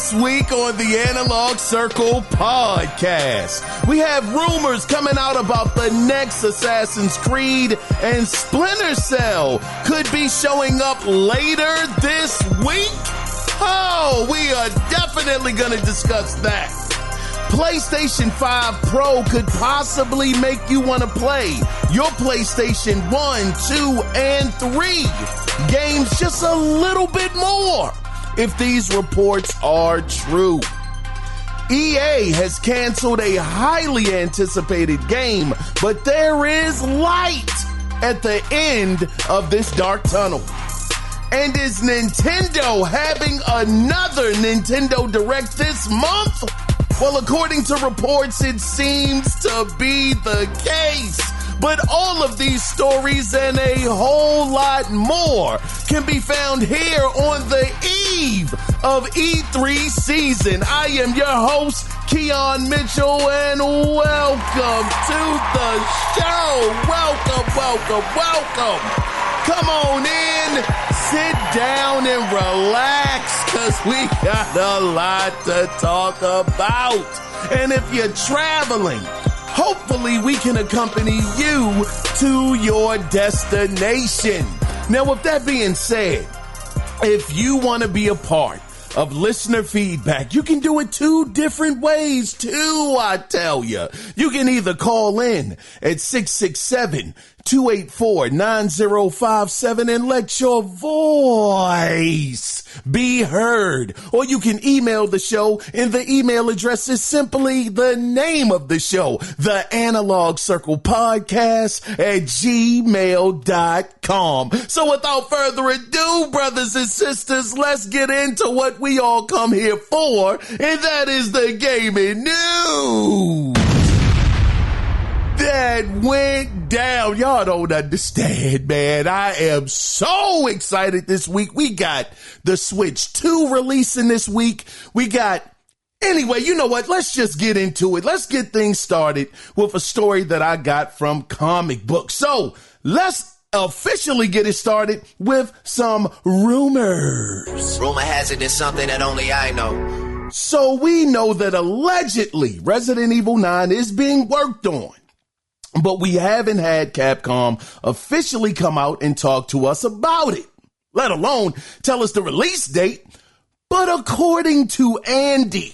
This week on the Analog Circle podcast, we have rumors coming out about the next Assassin's Creed, and Splinter Cell could be showing up later this week. Oh, we are definitely going to discuss that. PlayStation 5 Pro could possibly make you want to play your PlayStation 1, 2, and 3 games just a little bit more if these reports are true. EA has canceled a highly anticipated game, but there is light at the end of this dark tunnel. And is Nintendo having another Nintendo Direct this month? Well, according to reports, it seems to be the case. But all of these stories and a whole lot more can be found here on the eve of E3 season. I am your host, Kiaun Mitchell, and welcome to the show. Welcome. Come on in, sit down and relax, because we got a lot to talk about. And if you're traveling, hopefully we can accompany you to your destination. Now, with that being said, if you want to be a part of listener feedback, you can do it two different ways too, I tell you. You can either call in at 667-284-9057 and let your voice be heard. Or you can email the show, and the email address is simply the name of the show, the Analog Circle Podcast at gmail.com. So without further ado, brothers and sisters, let's get into what we all come here for, and that is the gaming news that went down. Y'all don't understand, man. I am so excited this week. We got the Switch 2 releasing this week. Anyway, you know what? Let's just get into it. Let's get things started with a story that I got from Comic Book. So let's officially get it started with some rumors. Rumor has it is something that only I know. So we know that allegedly Resident Evil 9 is being worked on, but we haven't had Capcom officially come out and talk to us about it, let alone tell us the release date. But according to Andy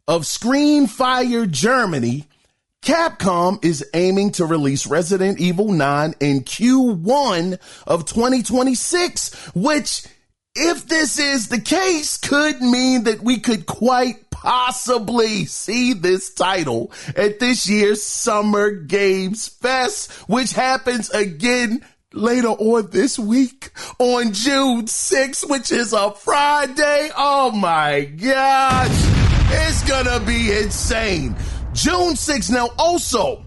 of Screenfire Germany, Capcom is aiming to release Resident Evil 9 in Q1 of 2026, which, if this is the case, could mean that we could quite possibly see this title at this year's Summer Games Fest, which happens again later on this week on June 6th, which is a Friday. Oh my gosh, it's gonna be insane. June 6th. Now, also,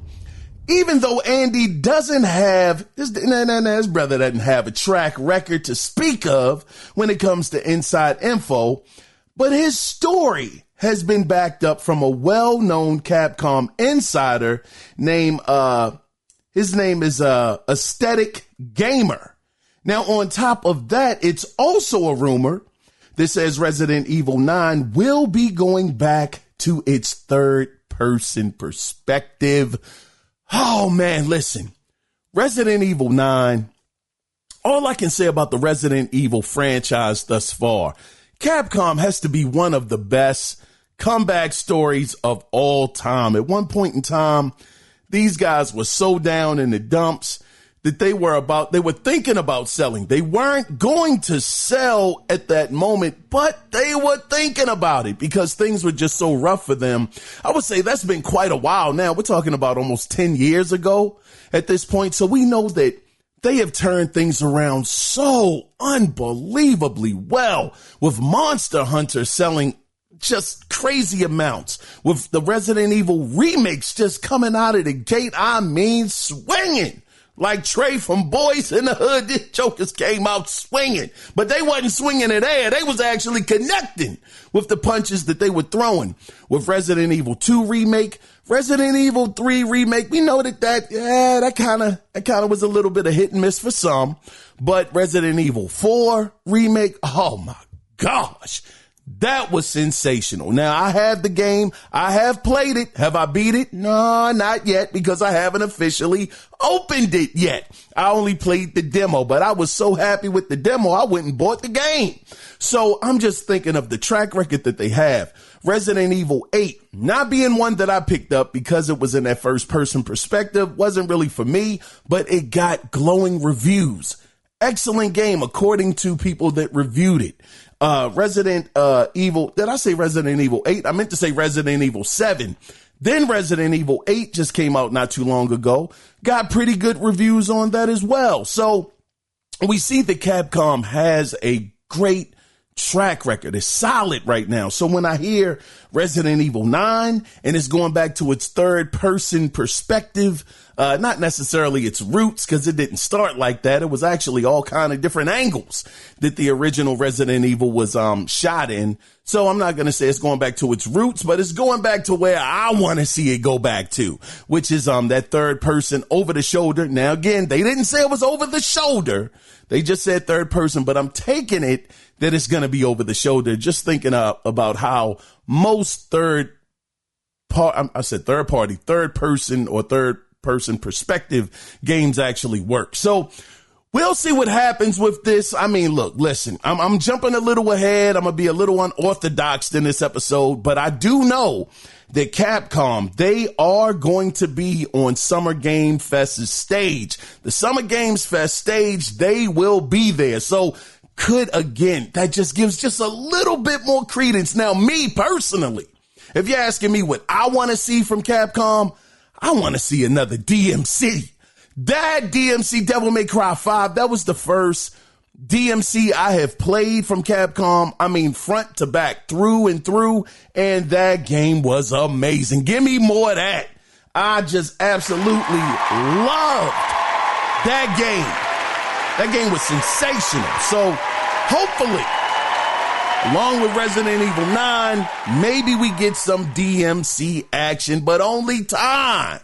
even though Andy doesn't have, his brother doesn't have a track record to speak of when it comes to inside info, but his story has been backed up from a well-known Capcom insider named, his name is Aesthetic Gamer. Now, on top of that, it's also a rumor that says Resident Evil 9 will be going back to its third-person perspective. Oh, man, listen. Resident Evil 9, all I can say about the Resident Evil franchise thus far, Capcom has to be one of the best comeback stories of all time. At one point in time, these guys were so down in the dumps that they were thinking about selling. They weren't going to sell at that moment, but they were thinking about it because things were just so rough for them. I would say that's been quite a while now. We're talking about almost 10 years ago at this point. So we know that they have turned things around so unbelievably well, with Monster Hunter selling just crazy amounts, with the Resident Evil remakes just coming out of the gate. I mean, swinging. Like Trey from Boys in the Hood, these jokers came out swinging, but they wasn't swinging at air. They was actually connecting with the punches that they were throwing. With Resident Evil 2 remake, Resident Evil 3 remake, we know that kind of was a little bit of hit and miss for some, but Resident Evil 4 remake, oh my gosh, That was sensational. Now, I have the game. I have played it. Have I beat it? No, not yet, because I haven't officially opened it yet. I only played the demo, but I was so happy with the demo, I went and bought the game. So I'm just thinking of the track record that they have. Resident Evil 8, not being one that I picked up because it was in that first person perspective, wasn't really for me, but it got glowing reviews. Excellent game, according to people that reviewed it. Resident Evil, did I say Resident Evil 8? I meant to say Resident Evil 7. Then Resident Evil 8 just came out not too long ago. Got pretty good reviews on that as well. So we see that Capcom has a great track record. It's solid right now. So when I hear Resident Evil 9 and it's going back to its third person perspective, not necessarily its roots, because it didn't start like that. It was actually all kind of different angles that the original Resident Evil was shot in. So I'm not going to say it's going back to its roots, but it's going back to where I want to see it go back to, which is that third person over the shoulder. Now, again, they didn't say it was over the shoulder. They just said third person, but I'm taking it that it's going to be over the shoulder. Just thinking about how most third person or third person perspective games actually work. So we'll see what happens with this. I mean, look, listen, I'm jumping a little ahead. I'm going to be a little unorthodox in this episode, but I do know that Capcom, they are going to be on Summer Game Fest's stage. The Summer Games Fest stage, they will be there. So that just gives just a little bit more credence. Now, me personally, if you're asking me what I want to see from Capcom, I want to see another DMC. That DMC, Devil May Cry 5, that was the first DMC I have played from Capcom. I mean, front to back, through and through. And that game was amazing. Give me more of that. I just absolutely loved that game. That game was sensational. So hopefully, along with Resident Evil 9, maybe we get some DMC action, but only time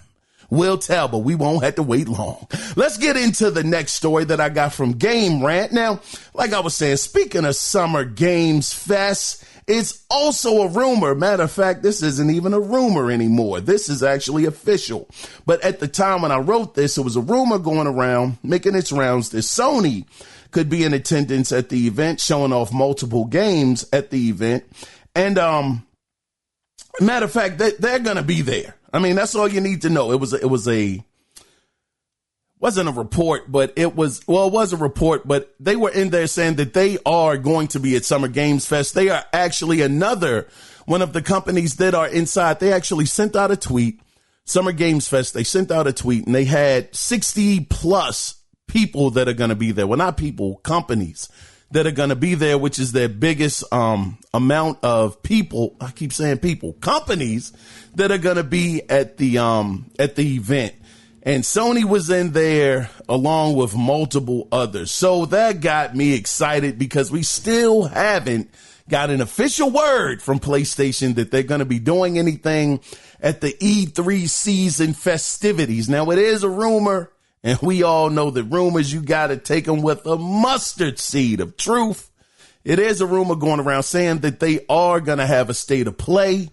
will tell, but we won't have to wait long. Let's get into the next story that I got from Game Rant. Now, like I was saying, speaking of Summer Games Fest, it's also a rumor. Matter of fact, this isn't even a rumor anymore. This is actually official. But at the time when I wrote this, it was a rumor going around, making its rounds, that Sony could be in attendance at the event, showing off multiple games at the event. And matter of fact, they're going to be there. I mean, that's all you need to know. It wasn't a report, but it was a report, but they were in there saying that they are going to be at Summer Games Fest. They are actually another one of the companies that are inside. They actually sent out a tweet, Summer Games Fest. They sent out a tweet and they had 60 plus people that are going to be there. Well, not people, companies that are going to be there, which is their biggest amount of people. I keep saying people, companies that are going to be at the event. And Sony was in there along with multiple others. So that got me excited because we still haven't got an official word from PlayStation that they're going to be doing anything at the E3 season festivities. Now, it is a rumor, and we all know that rumors, you got to take them with a mustard seed of truth. It is a rumor going around saying that they are going to have a state of play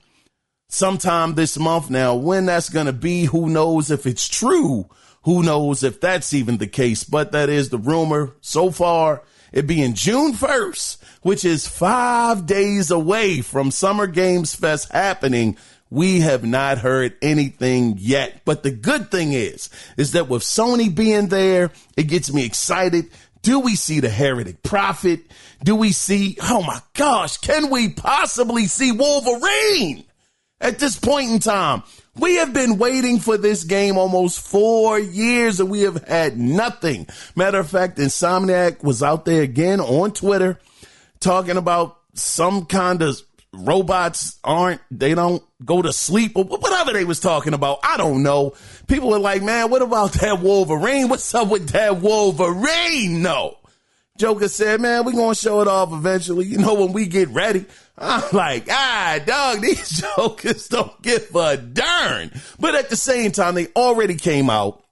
sometime this month. Now, when that's going to be, who knows if it's true? Who knows if that's even the case? But that is the rumor so far. It being June 1st, which is 5 days away from Summer Games Fest happening. We have not heard anything yet. But the good thing is that with Sony being there, it gets me excited. Do we see the Heretic Prophet? Do we see, oh my gosh, can we possibly see Wolverine? At this point in time, we have been waiting for this game almost 4 years and we have had nothing. Matter of fact, Insomniac was out there again on Twitter talking about some kind of robots they don't go to sleep or whatever they was talking about. I don't know. People were like, man, what about that Wolverine? What's up with that Wolverine? No. Joker said, man, we're going to show it off eventually. You know, when we get ready. I'm like, dog, these jokers don't give a darn. But at the same time, they already came out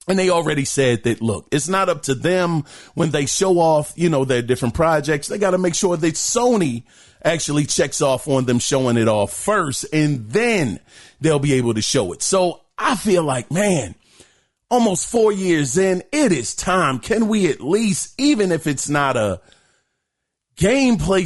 And they already said that, look, it's not up to them when they show off, their different projects. They got to make sure that Sony actually checks off on them showing it off first, and then they'll be able to show it. So I feel like, man, almost 4 years in, it is time. Can we at least, even if it's not a gameplay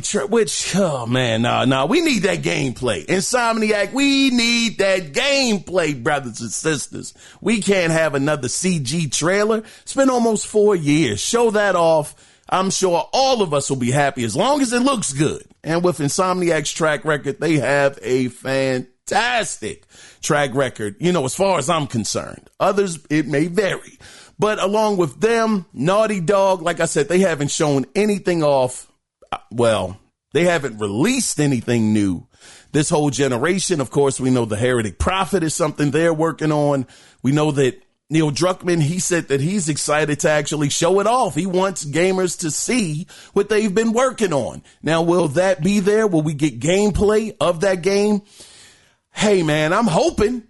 we need that gameplay. Insomniac, we need that gameplay, brothers and sisters. We can't have another CG trailer. It's been almost 4 years. Show that off. I'm sure all of us will be happy as long as it looks good. And with Insomniac's track record, they have a fantastic track record, as far as I'm concerned. Others, it may vary. But along with them, Naughty Dog, like I said, they haven't shown anything off. Well, they haven't released anything new this whole generation. Of course, we know the Heretic Prophet is something they're working on. We know that Neil Druckmann, he said that he's excited to actually show it off. He wants gamers to see what they've been working on. Now, will that be there? Will we get gameplay of that game? Hey, man, I'm hoping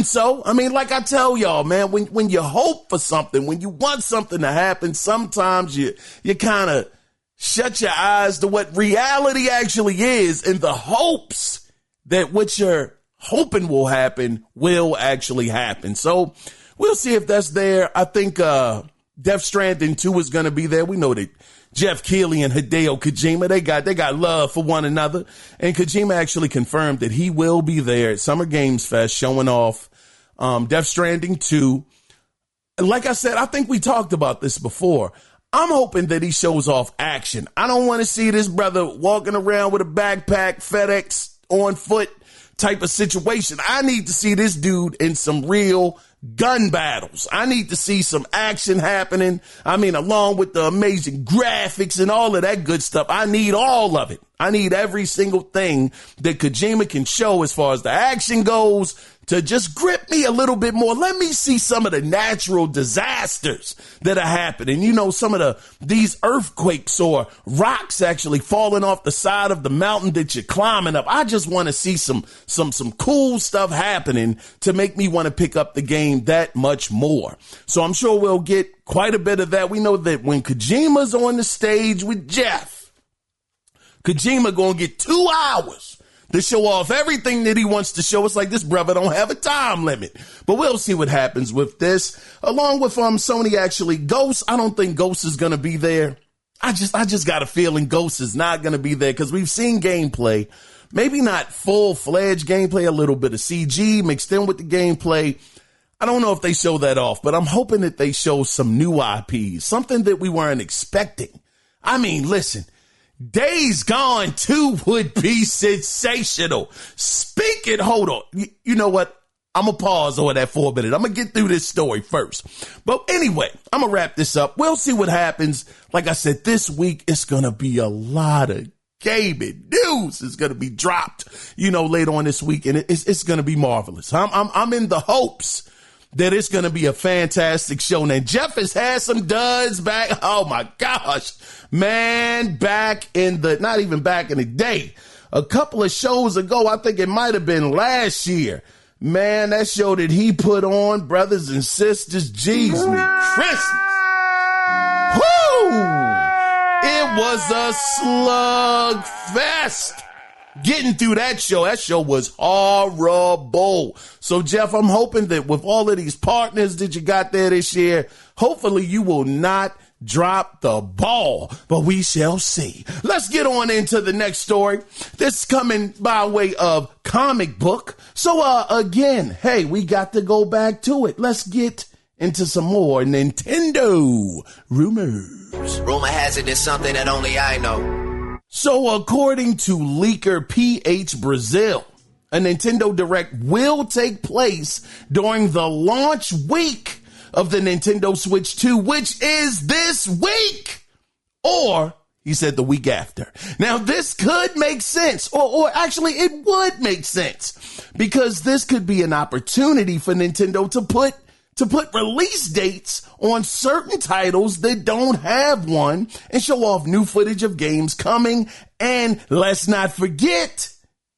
so. I mean, like I tell y'all, man, when you hope for something, when you want something to happen, sometimes you kind of shut your eyes to what reality actually is in the hopes that what you're hoping will happen will actually happen. So we'll see if that's there. I think Death Stranding 2 is going to be there. We know that Jeff Keighley and Hideo Kojima, they got love for one another. And Kojima actually confirmed that he will be there at Summer Games Fest showing off Death Stranding 2. Like I said, I think we talked about this before. I'm hoping that he shows off action. I don't want to see this brother walking around with a backpack, FedEx on foot type of situation. I need to see this dude in some real gun battles. I need to see some action happening. I mean, along with the amazing graphics and all of that good stuff. I need all of it. I need every single thing that Kojima can show as far as the action goes to just grip me a little bit more. Let me see some of the natural disasters that are happening. Some of these earthquakes or rocks actually falling off the side of the mountain that you're climbing up. I just want to see some cool stuff happening to make me want to pick up the game that much more. So I'm sure we'll get quite a bit of that. We know that when Kojima's on the stage with Jeff, Kojima gonna get 2 hours to show off everything that he wants to show. It's like this brother don't have a time limit. But we'll see what happens with this. Along with Sony actually, Ghost, I don't think Ghost is gonna be there. I just got a feeling Ghost is not gonna be there because we've seen gameplay. Maybe not full-fledged gameplay, a little bit of CG mixed in with the gameplay. I don't know if they show that off, but I'm hoping that they show some new IPs, something that we weren't expecting. I mean, listen, Days Gone 2 would be sensational. Hold on. You know what? I'm going to pause on that for a minute. I'm going to get through this story first. But anyway, I'm going to wrap this up. We'll see what happens. Like I said, this week, it's going to be a lot of gaming news. Is going to be dropped, later on this week. And it's going to be marvelous. I'm in the hopes that it's going to be a fantastic show. Now, Jeff has had some duds back. Oh, my gosh. Man, not even back in the day, a couple of shows ago, I think it might have been last year. Man, that show that he put on, brothers and sisters, Jesus Christ. Whoo! It was a slug fest. Getting through that show was horrible. So, Jeff, I'm hoping that with all of these partners that you got there this year, hopefully you will not drop the ball, but we shall see. Let's get on into the next story. This is coming by way of comic book. So, again, hey, we got to go back to it. Let's get into some more Nintendo rumors. Rumor has it there's something that only I know. So according to leaker PH Brazil, a Nintendo Direct will take place during the launch week of the Nintendo Switch 2, which is this week. Or, he said, the week after. Now, this could make sense, or actually it would make sense, because this could be an opportunity for Nintendo to put release dates on certain titles that don't have one and show off new footage of games coming. And let's not forget,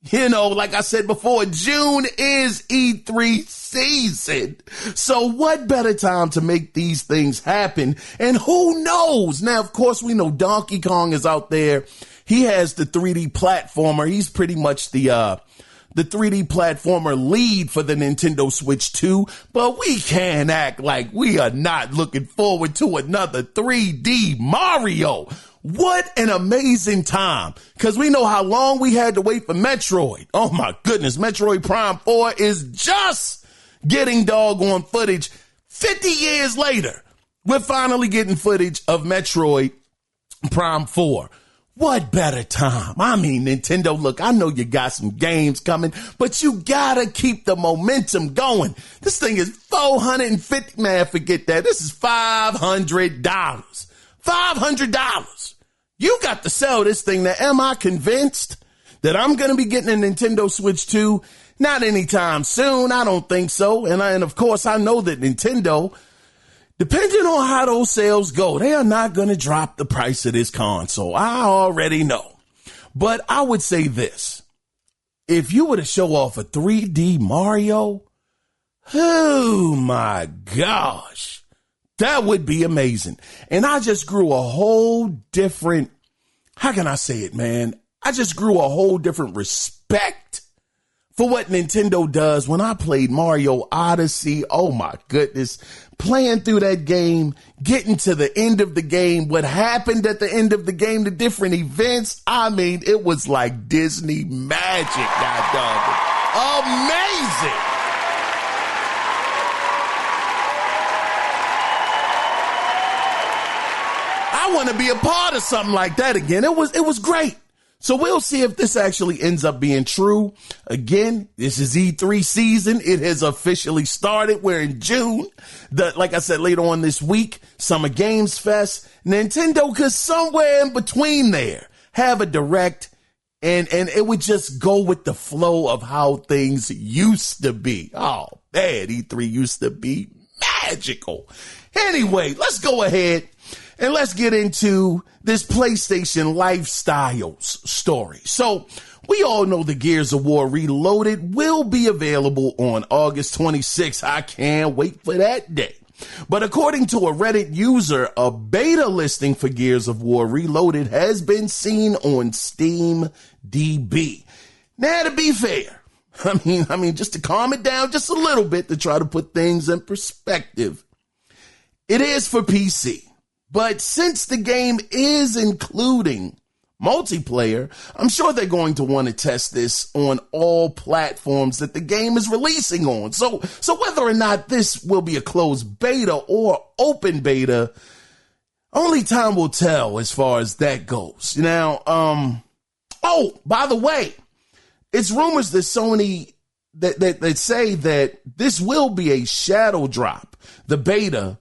You know, like I said before, June is E3 season. So what better time to make these things happen? And who knows? Now, of course, we know Donkey Kong is out there. He has the 3D platformer. He's pretty much the 3D platformer lead for the Nintendo Switch 2, but we can't act like we are not looking forward to another 3D Mario. What an amazing time, because we know how long we had to wait for Metroid. Oh my goodness, Metroid Prime 4 is just getting doggone footage. 50 years later, we're finally getting footage of Metroid Prime 4. What better time? I mean, Nintendo, look, I know you got some games coming, but you gotta keep the momentum going. This thing is $450, man, forget that. This is $500. $500. You got to sell this thing. Now, am I convinced that I'm going to be getting a Nintendo Switch 2? Not anytime soon. I don't think so. And of course, I know that Nintendo, depending on how those sales go, they are not going to drop the price of this console. I already know. But I would say this. If you were to show off a 3D Mario, oh my gosh, that would be amazing. And I just grew a whole different, how can I say it, man? I just grew a whole different respect for what Nintendo does. When I played Mario Odyssey, oh my goodness, playing through that game, getting to the end of the game, what happened at the end of the game, the different events, I mean, it was like Disney magic, god dog. Amazing. I want to be a part of something like that again. It was great. So we'll see if this actually ends up being true. Again, this is E3 season. It has officially started. We're in June. Like I said, later on this week, Summer Games Fest. Nintendo could somewhere in between there have a direct, and it would just go with the flow of how things used to be. Oh, man, E3 used to be magical. Anyway, let's go ahead and let's get into this PlayStation Lifestyles story. So we all know the Gears of War Reloaded will be available on August 26th. I can't wait for that day. But according to a Reddit user, a beta listing for Gears of War Reloaded has been seen on Steam DB. Now, to be fair, I mean, just to calm it down just a little bit to try to put things in perspective, it is for PC. But since the game is including multiplayer, I'm sure they're going to want to test this on all platforms that the game is releasing on. So whether or not this will be a closed beta or open beta, only time will tell as far as that goes. Now, oh, by the way, it's rumors that Sony that say that this will be a shadow drop, the beta,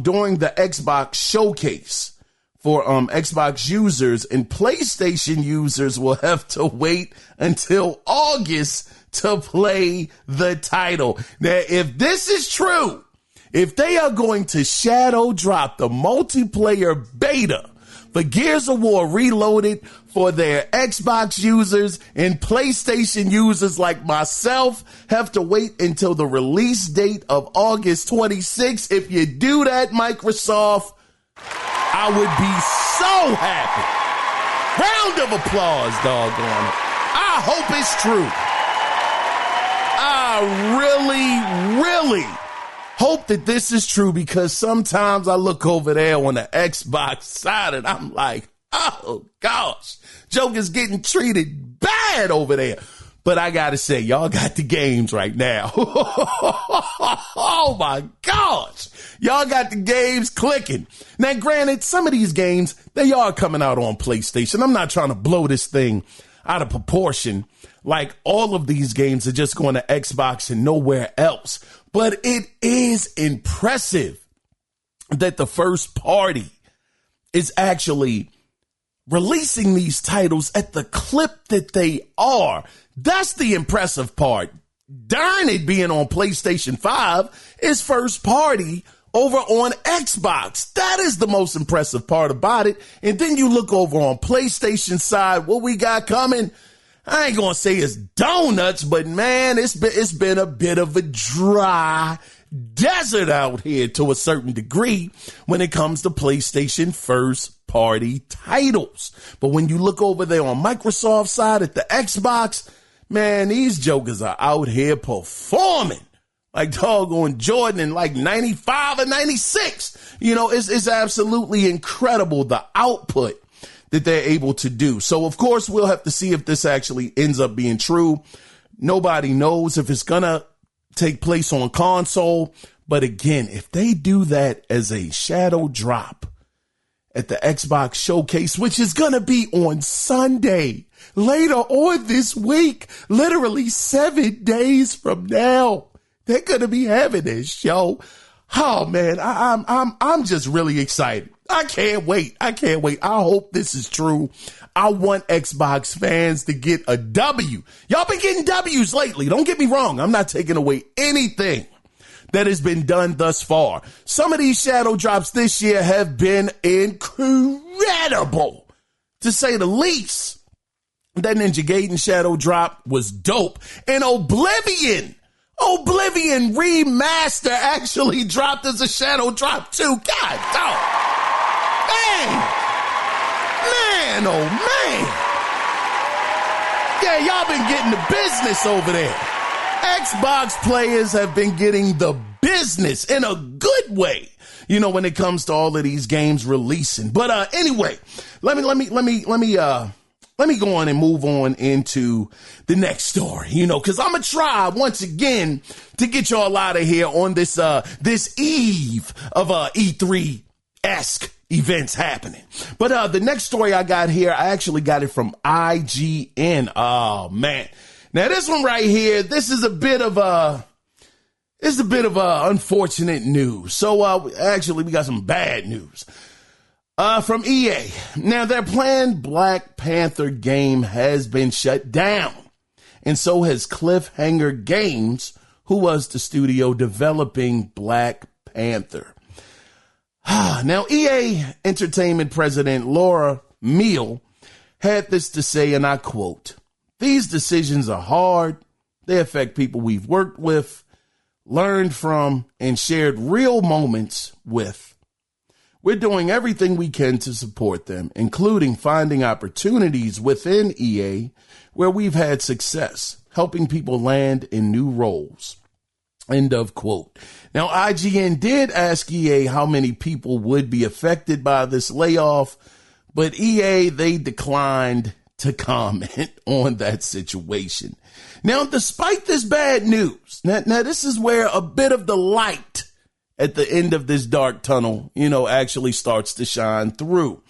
during the Xbox showcase for Xbox users, and PlayStation users will have to wait until August to play the title. Now, if this is true, if they are going to shadow drop the multiplayer beta for Gears of War Reloaded for their Xbox users, and PlayStation users like myself have to wait until the release date of August 26th. If you do that, Microsoft, I would be so happy. Round of applause, doggone it. I hope it's true. I really hope that this is true, because sometimes I look over there on the Xbox side and I'm like, oh gosh, Joker's getting treated bad over there. But I gotta say, y'all got the games right now. Oh my gosh. Y'all got the games clicking. Now, granted, some of these games, they are coming out on PlayStation. I'm not trying to blow this thing out of proportion. Like, all of these games are just going to Xbox and nowhere else. But it is impressive that the first party is actually releasing these titles at the clip that they are. That's the impressive part. Darn it, being on PlayStation 5 is first party over on Xbox. That is the most impressive part about it. And then you look over on PlayStation side, what we got coming. I ain't gonna say it's donuts, but man, it's been a bit of a dry desert out here to a certain degree when it comes to PlayStation first party titles. But when you look over there on Microsoft's side at the Xbox, man, these jokers are out here performing like doggone Jordan in like 95 or 96. You know, it's absolutely incredible, the output that they're able to do. So, of course, we'll have to see if this actually ends up being true. Nobody knows if it's going to take place on console. But again, if they do that as a shadow drop at the Xbox showcase, which is going to be on Sunday, later on this week, literally 7 days from now, they're going to be having this show. Oh man, I'm just really excited. I can't wait. I hope this is true. I want Xbox fans to get a W. Y'all been getting W's lately. Don't get me wrong. I'm not taking away anything that has been done thus far. Some of these shadow drops this year have been incredible, to say the least. That Ninja Gaiden shadow drop was dope. And Oblivion Remaster actually dropped as a shadow drop too. God dog. Man, oh man. Yeah, y'all been getting the business over there. Xbox players have been getting the business in a good way, you know, when it comes to all of these games releasing. But anyway, let me go on and move on into the next story, you know, because I'm going to try once again to get y'all out of here on this eve of E3-esque events happening. But the next story I got here, I actually got it from IGN. Oh, man. Now, this one right here, this is a bit of unfortunate news. So actually, we got some bad news. From EA. Now, their planned Black Panther game has been shut down. And so has Cliffhanger Games, who was the studio developing Black Panther. Now, EA Entertainment President Laura Meal had this to say, and I quote, "These decisions are hard. They affect people we've worked with, learned from, and shared real moments with. We're doing everything we can to support them, including finding opportunities within EA where we've had success, helping people land in new roles." End of quote. Now, IGN did ask EA how many people would be affected by this layoff, but EA, they declined to comment on that situation. Now, despite this bad news, now this is where a bit of the light at the end of this dark tunnel, you know, actually starts to shine through.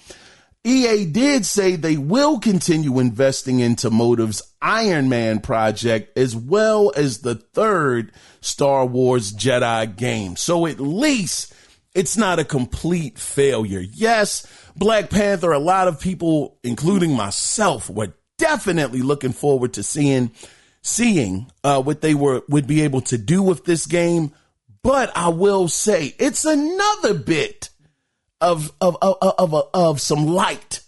EA did say they will continue investing into Motive's Iron Man project as well as the third Star Wars Jedi game. So at least it's not a complete failure. Yes, Black Panther, a lot of people, including myself, were definitely looking forward to seeing what they would be able to do with this game. But I will say it's another bit of some light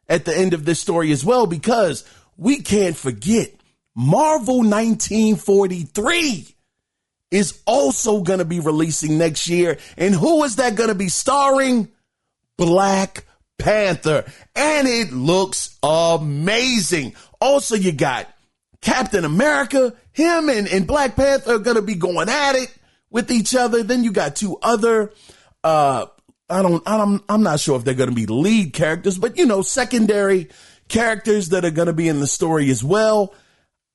at the end of this story as well, because we can't forget Marvel 1943 is also going to be releasing next year. And who is that going to be starring? Black Panther. And it looks amazing. Also, you got Captain America. Him and Black Panther are going to be going at it with each other. Then you got two other, I'm not sure if they're going to be lead characters, but, you know, secondary characters that are going to be in the story as well.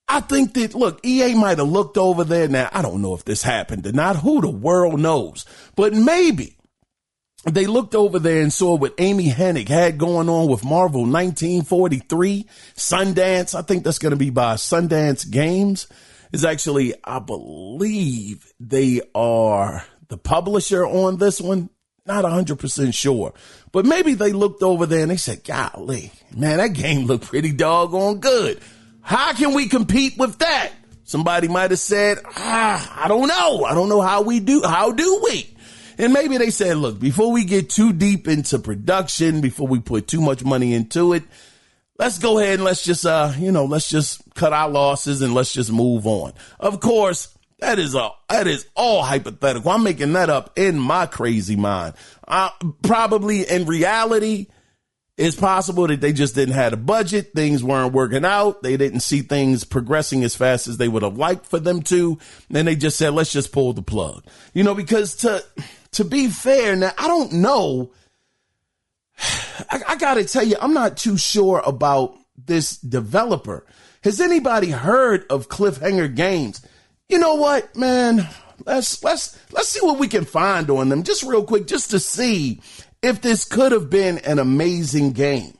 I think that, look, EA might have looked over there. Now, I don't know if this happened or not. Who the world knows? But maybe they looked over there and saw what Amy Hennig had going on with Marvel 1943, Sundance. I think that's going to be by Sundance Games. Is actually, I believe they are the publisher on this one. Not 100% sure, but maybe they looked over there and they said, golly, man, that game looked pretty doggone good. How can we compete with that? Somebody might have said, I don't know. I don't know how we do. How do we? And maybe they said, look, before we get too deep into production, before we put too much money into it, let's go ahead and let's just cut our losses and let's just move on. Of course, that is all hypothetical. I'm making that up in my crazy mind. Probably in reality, it's possible that they just didn't have a budget. Things weren't working out. They didn't see things progressing as fast as they would have liked for them to. And they just said, let's just pull the plug, because to be fair, now I don't know. I got to tell you, I'm not too sure about this developer. Has anybody heard of Cliffhanger Games? You know what, man? Let's see what we can find on them just real quick, just to see if this could have been an amazing game.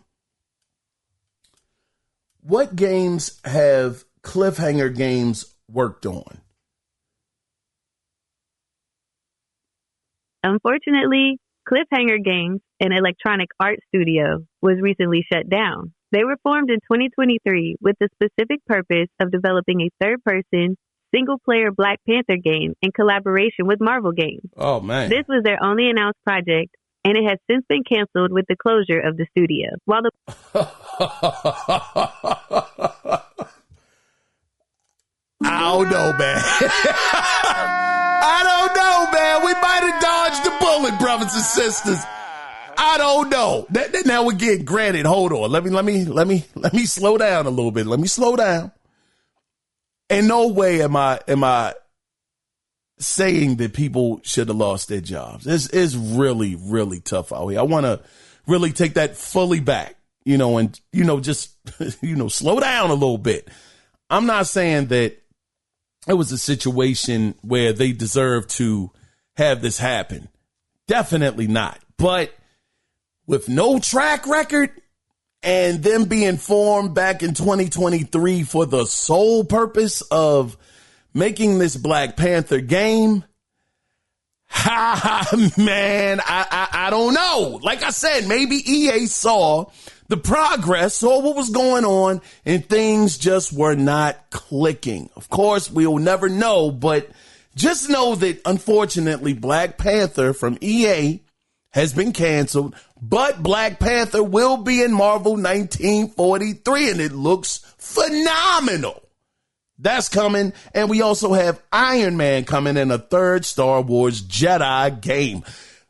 What games have Cliffhanger Games worked on? Unfortunately, Cliffhanger Games, an electronic art studio, was recently shut down. They were formed in 2023 with the specific purpose of developing a third-person, single-player Black Panther game in collaboration with Marvel Games. Oh, man. This was their only announced project, and it has since been canceled with the closure of the studio. While the I don't know, man. I don't know, man. We might have dodged the bullet, brothers and sisters. I don't know. Now again, granted, hold on. Let me slow down a little bit. Let me slow down. In no way am I saying that people should have lost their jobs. It's really, really tough out here. I want to really take that fully back, and, just, slow down a little bit. I'm not saying that it was a situation where they deserve to have this happen. Definitely not. But with no track record and them being formed back in 2023 for the sole purpose of making this Black Panther game, man, I don't know. Like I said, maybe EA saw the progress, saw what was going on, and things just were not clicking. Of course, we'll never know, but just know that, unfortunately, Black Panther from EA has been canceled, but Black Panther will be in Marvel 1943, and it looks phenomenal. That's coming, and we also have Iron Man coming in a third Star Wars Jedi game.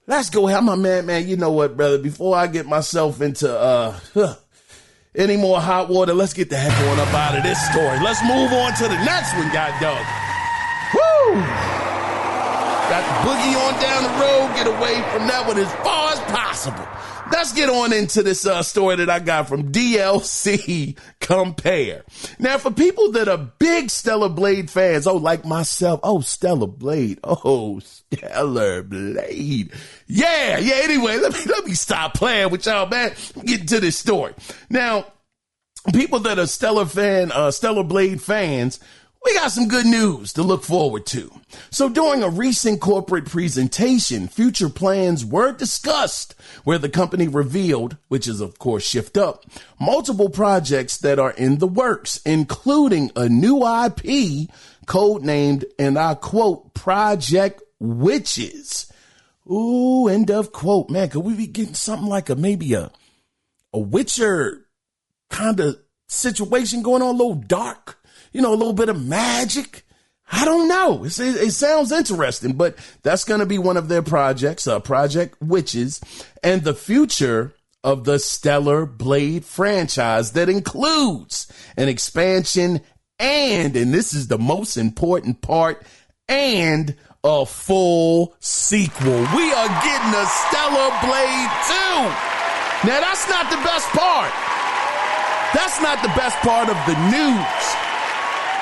Let's go ahead. Man, you know what, brother? Before I get myself into any more hot water, let's get the heck on up out of this story. Let's move on to the next one, God dog. Woo! Got the boogie on down the road. Get away from that one as far as possible. Let's get on into this story that I got from DLC Compare. Now, for people that are big Stellar Blade fans, like myself, Stellar Blade. Yeah. Anyway, let me stop playing with y'all, man. Get into this story. Now, people that are Stellar Blade fans, we got some good news to look forward to. So during a recent corporate presentation, future plans were discussed where the company revealed, which is of course Shift Up, multiple projects that are in the works, including a new IP codenamed, and I quote, Project Witches. Ooh, end of quote. Man, could we be getting something like maybe a Witcher kind of situation going on, a little dark? A little bit of magic. I don't know. It sounds interesting, but that's going to be one of their projects, Project Witches, and the future of the Stellar Blade franchise that includes an expansion and this is the most important part, and a full sequel. We are getting a Stellar Blade 2. Now, that's not the best part. That's not the best part of the news.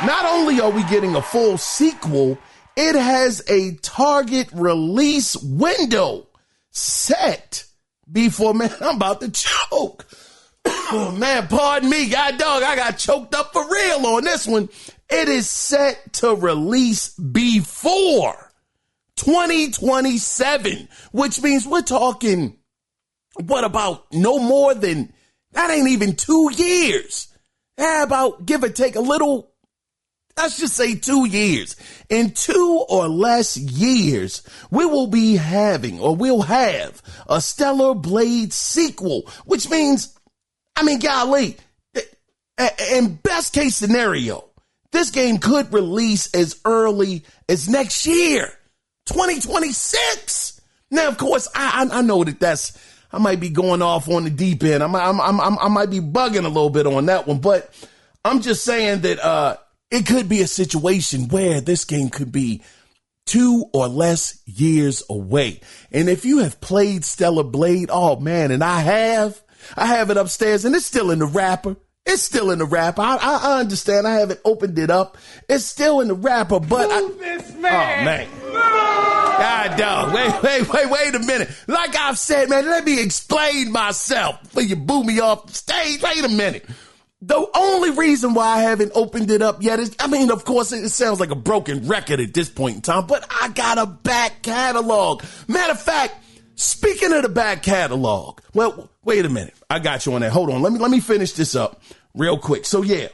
Not only are we getting a full sequel, it has a target release window set before, man, I'm about to choke. Oh, man, pardon me, God dog, I got choked up for real on this one. It is set to release before 2027, which means we're talking, what about no more than, that ain't even 2 years. How about give or take a little, let's just say 2 years. In 2 or less years, we will be having, or we'll have, a Stellar Blade sequel, which means, golly, in best case scenario, this game could release as early as next year, 2026. Now, of course, I know that I might be going off on the deep end. I might be bugging a little bit on that one, but I'm just saying that it could be a situation where this game could be 2 or less years away. And if you have played Stellar Blade, oh man, and I have it upstairs and it's still in the wrapper. It's still in the wrapper. I understand. I haven't opened it up. It's still in the wrapper, but this man. Oh man. God, dog. Wait a minute. Like I've said, man, let me explain myself before you boo me off the stage. Wait a minute. The only reason why I haven't opened it up yet is, of course, it sounds like a broken record at this point in time, but I got a back catalog. Matter of fact, speaking of the back catalog, well, wait a minute. I got you on that. Hold on. Let me finish this up real quick. So yeah,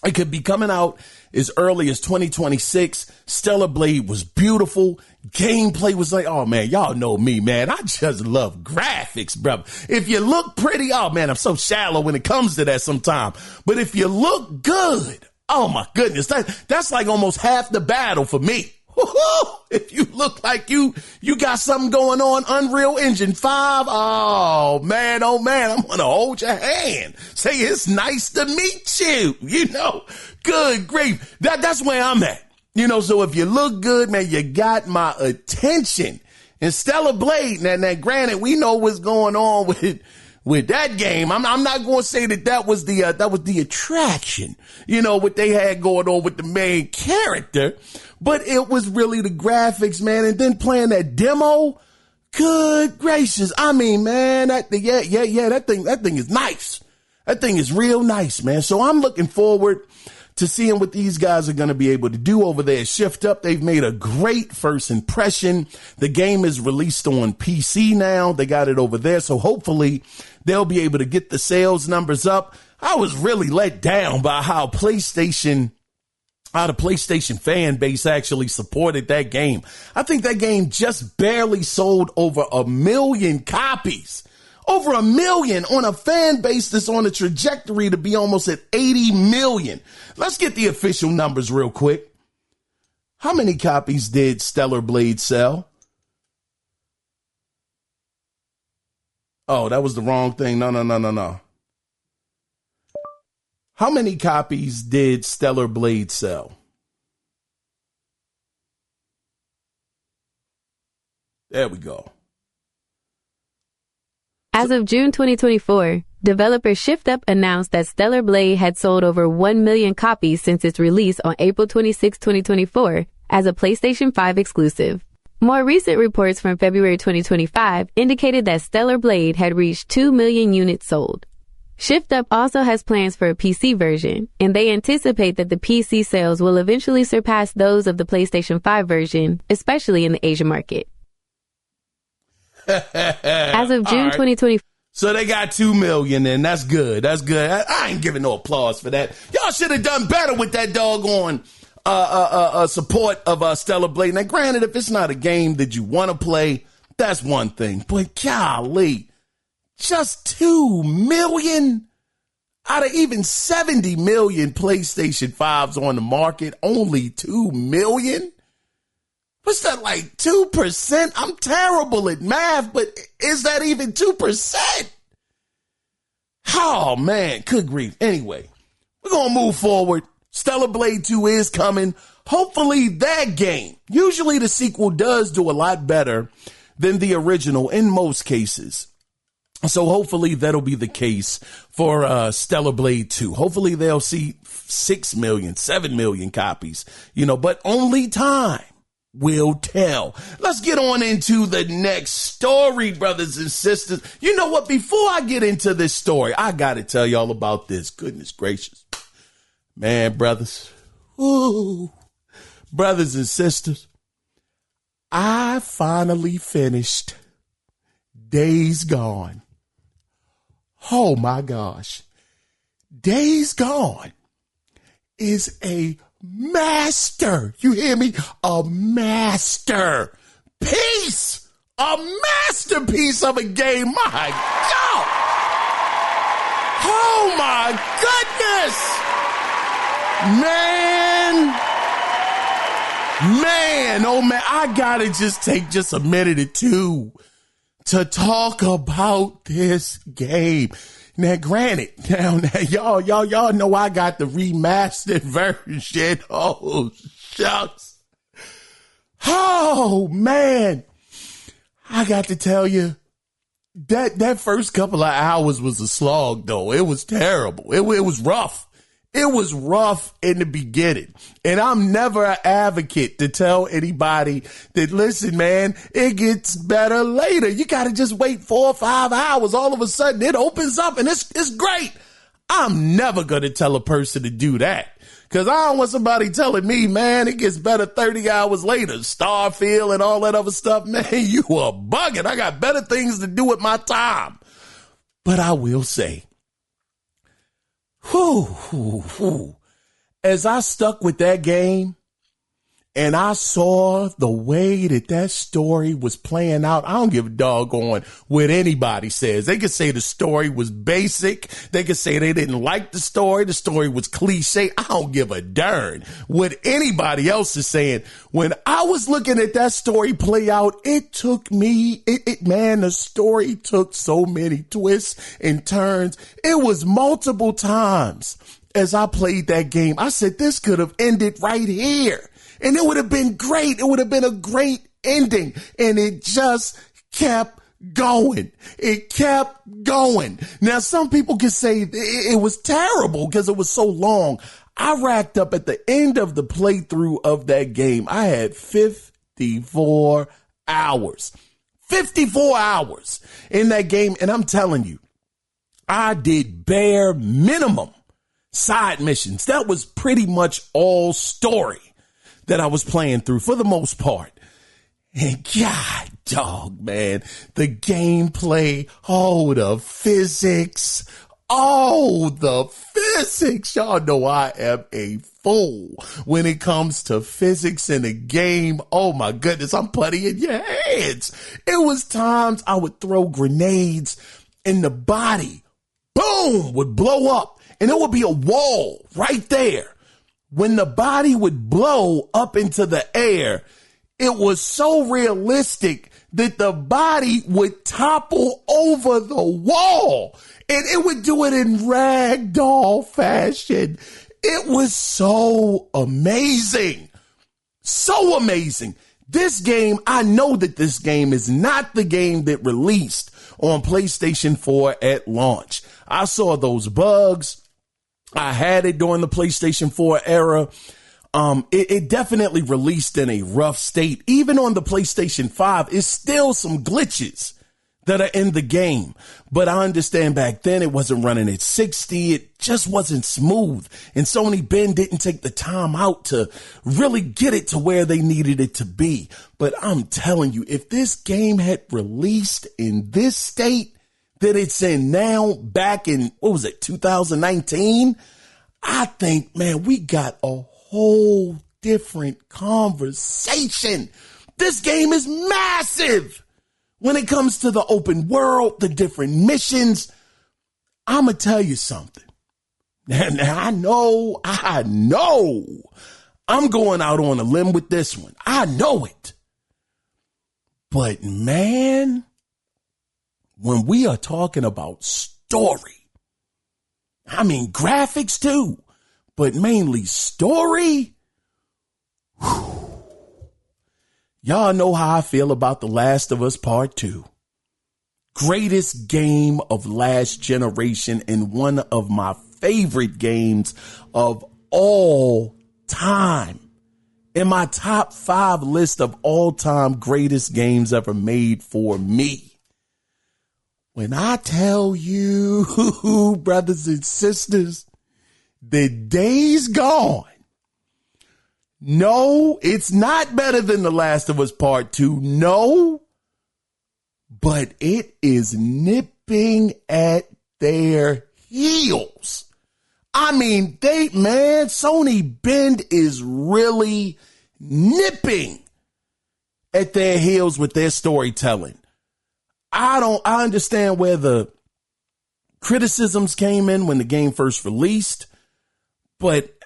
it could be coming out as early as 2026. Stellar Blade was beautiful. Gameplay was like, oh man, y'all know me, man. I just love graphics, brother. If you look pretty, oh man, I'm so shallow when it comes to that sometimes. But if you look good, oh my goodness, that's like almost half the battle for me. If you look like you got something going on, Unreal Engine 5, oh man, I'm gonna hold your hand. Say it's nice to meet you. Good grief. That's where I'm at. So if you look good, man, you got my attention. And Stellar Blade, now granted, we know what's going on with that game. I'm not going to say that was the attraction, what they had going on with the main character, but it was really the graphics, man. And then playing that demo, good gracious. Man, that thing is nice. That thing is real nice, man. So I'm looking forward to seeing what these guys are going to be able to do over there at Shift Up. They've made a great first impression. The game is released on PC now. They got it over there. So hopefully they'll be able to get the sales numbers up. I was really let down by how the PlayStation fan base actually supported that game. I think that game just barely sold over 1 million copies. Over 1 million on a fan base that's on a trajectory to be almost at 80 million. Let's get the official numbers real quick. How many copies did Stellar Blade sell? Oh, that was the wrong thing. No. How many copies did Stellar Blade sell? There we go. As of June 2024, developer Shift Up announced that Stellar Blade had sold over 1 million copies since its release on April 26, 2024, as a PlayStation 5 exclusive. More recent reports from February 2025 indicated that Stellar Blade had reached 2 million units sold. Shift Up also has plans for a PC version, and they anticipate that the PC sales will eventually surpass those of the PlayStation 5 version, especially in the Asian market. As of June 2024. So they got 2 million and that's good. I ain't giving no applause for that. Y'all should have done better with that doggone support of Stellar Blade. Now, granted, if it's not a game that you want to play, that's one thing. But golly, just 2 million out of even 70 million PlayStation 5s on the market, only 2 million? What's that, like 2%? I'm terrible at math, but is that even 2%? Oh, man, good grief. Anyway, we're going to move forward. Stellar Blade 2 is coming. Hopefully that game, usually the sequel does do a lot better than the original in most cases. So hopefully that'll be the case for Stellar Blade 2. Hopefully they'll see 6 million, 7 million copies, but only time will tell. Let's get on into the next story, brothers and sisters. You know what? Before I get into this story, I got to tell y'all about this. Goodness gracious. Man, brothers and sisters, I finally finished Days Gone. Oh my gosh. Days Gone is a master. You hear me? A masterpiece. A masterpiece of a game. My God. Oh my goodness. Oh man, I gotta just take just a minute or two to talk about this game. Now, granted, now y'all know I got the remastered version. Oh, shucks. Oh man, I got to tell you, that first couple of hours was a slog, though. It was terrible. It was rough. It was rough in the beginning. And I'm never an advocate to tell anybody that, listen, man, it gets better later. You got to just wait 4 or 5 hours. All of a sudden, it opens up and it's great. I'm never going to tell a person to do that. Because I don't want somebody telling me, man, it gets better 30 hours later. Starfield and all that other stuff. Man, you are bugging. I got better things to do with my time. But I will say, as I stuck with that game and I saw the way that story was playing out, I don't give a doggone what anybody says. They could say the story was basic. They could say they didn't like the story. The story was cliche. I don't give a darn what anybody else is saying. When I was looking at that story play out, it took me, man, the story took so many twists and turns. It was multiple times as I played that game. I said, this could have ended right here. And it would have been great. It would have been a great ending. And it just kept going. It kept going. Now, some people can say it was terrible because it was so long. I racked up at the end of the playthrough of that game. I had 54 hours. 54 hours in that game. And I'm telling you, I did bare minimum side missions. That was pretty much all story that I was playing through for the most part. And God, dog, man, the gameplay, the physics, the physics. Y'all know I am a fool when it comes to physics in a game. Oh my goodness, I'm putty in your hands. It was times I would throw grenades and the body, boom, would blow up and it would be a wall right there. When the body would blow up into the air, it was so realistic that the body would topple over the wall and it would do it in ragdoll fashion. It was so amazing. So amazing. This game, I know that this game is not the game that released on PlayStation 4 at launch. I saw those bugs. I had it during the PlayStation 4 era. It definitely released in a rough state. Even on the PlayStation 5, it's still some glitches that are in the game. But I understand back then it wasn't running at 60. It just wasn't smooth. And Sony Ben didn't take the time out to really get it to where they needed it to be. But I'm telling you, if this game had released in this state that it's in now, back in, 2019, I think, man, we got a whole different conversation. This game is massive when it comes to the open world, the different missions. I'm going to tell you something. Now, I know I'm going out on a limb with this one. I know it. But man, when we are talking about story, I mean graphics too, but mainly story. Y'all know how I feel about The Last of Us Part 2. Greatest game of last generation and one of my favorite games of all time. In my top 5 list of all time greatest games ever made for me. When I tell you, brothers and sisters, the day's gone. No, it's not better than The Last of Us Part 2. No, but it is nipping at their heels. I mean, Sony Ben is really nipping at their heels with their storytelling. I understand where the criticisms came in when the game first released, but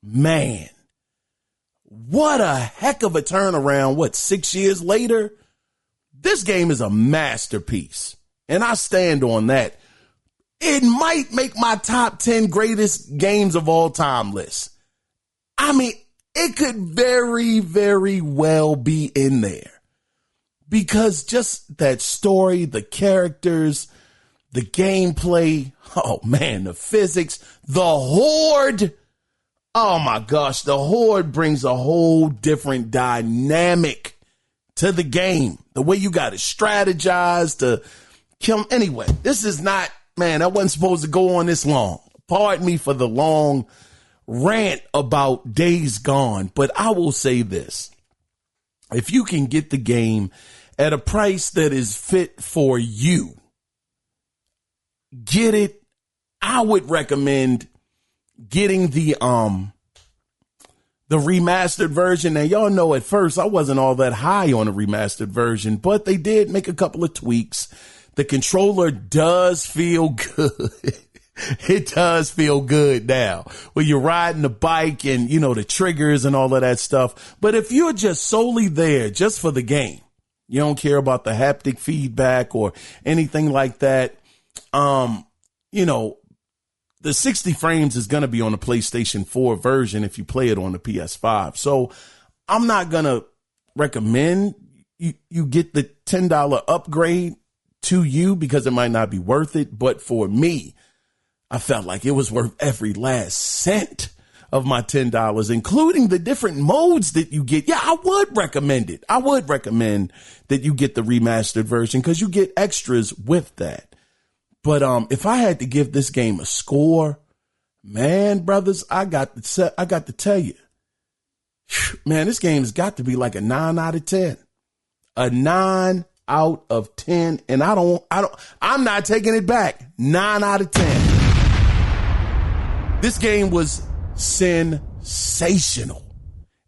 man, what a heck of a turnaround. 6 years later? This game is a masterpiece, and I stand on that. It might make my top 10 greatest games of all time list. I mean, it could very, very well be in there because just that story, the characters, the gameplay, oh man, the physics, the Horde. Oh my gosh, the Horde brings a whole different dynamic to the game. The way you got to strategize to kill. Anyway, this is not, man, I wasn't supposed to go on this long. Pardon me for the long rant about Days Gone, but I will say this. If you can get the game at a price that is fit for you, get it. I would recommend getting the remastered version. Now, y'all know at first I wasn't all that high on the remastered version, but they did make a couple of tweaks. The controller does feel good. It does feel good now when you're riding the bike and, you know, the triggers and all of that stuff. But if you're just solely there just for the game, you don't care about the haptic feedback or anything like that. You know, the 60 frames is going to be on the PlayStation 4 version if you play it on the PS5. So I'm not going to recommend you get the $10 upgrade to you because it might not be worth it. But for me, I felt like it was worth every last cent of my $10, including the different modes that you get. Yeah, I would recommend it. I would recommend that you get the remastered version because you get extras with that. But if I had to give this game a score, man, brothers, I got to tell you, man, this game has got to be like a 9 out of 10, a 9 out of 10. And I'm not taking it back. 9 out of 10. This game was sensational.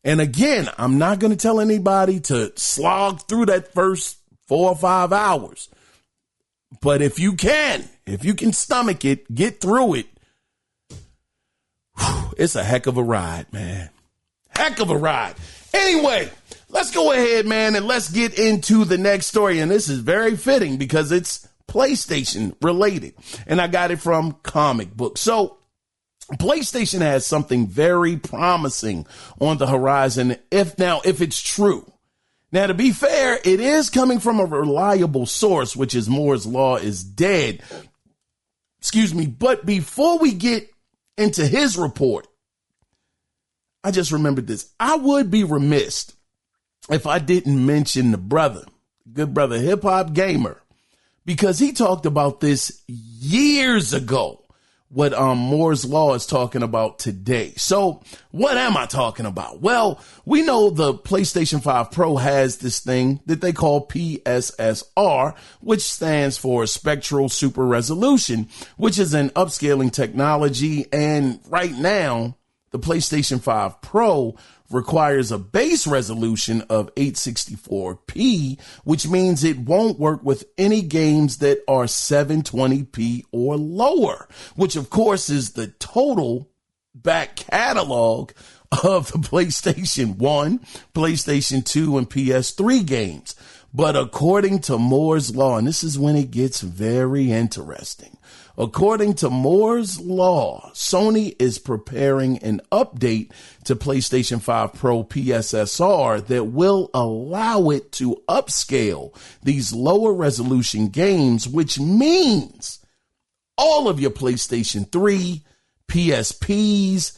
And again, I'm not going to tell anybody to slog through that first 4 or 5 hours. But if you can stomach it, get through it, it's a heck of a ride, man. Heck of a ride. Anyway, let's go ahead, man, and let's get into the next story. And this is very fitting because it's PlayStation related. And I got it from Comic Book. So PlayStation has something very promising on the horizon if it's true. Now, to be fair, it is coming from a reliable source, which is Moore's Law is dead. Excuse me. But before we get into his report, I just remembered this. I would be remiss if I didn't mention the good brother, Hip Hop Gamer, because he talked about this years ago. What Moore's Law is talking about today. So what am I talking about? Well, we know the PlayStation 5 Pro has this thing that they call PSSR, which stands for Spectral Super Resolution, which is an upscaling technology. And right now, the PlayStation 5 Pro requires a base resolution of 864p, which means it won't work with any games that are 720p or lower, which of course is the total back catalog of the PlayStation 1, PlayStation 2, and PS3 games. But according to Moore's Law, and this is when it gets very interesting, according to Moore's Law, Sony is preparing an update to PlayStation 5 Pro PSSR that will allow it to upscale these lower resolution games, which means all of your PlayStation 3, PSP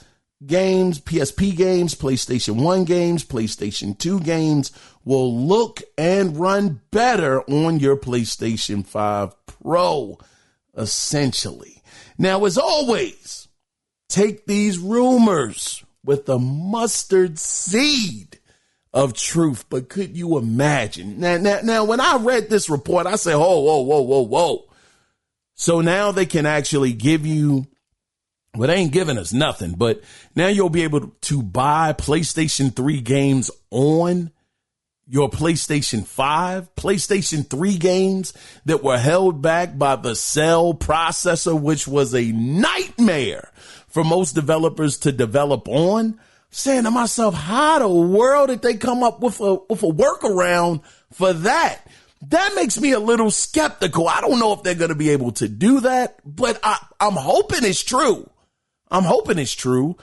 games, PlayStation 1 games, PlayStation 2 games will look and run better on your PlayStation 5 Pro. Essentially. Now, as always, take these rumors with a mustard seed of truth. But could you imagine? Now, when I read this report, I said, whoa. So now they can actually give you, well, they ain't giving us nothing, but now you'll be able to buy PlayStation 3 games on your PlayStation 5, PlayStation 3 games that were held back by the Cell processor, which was a nightmare for most developers to develop on. Saying to myself, how the world did they come up with a workaround for that? That makes me a little skeptical. I don't know if they're going to be able to do that, but I'm hoping it's true. PlayStation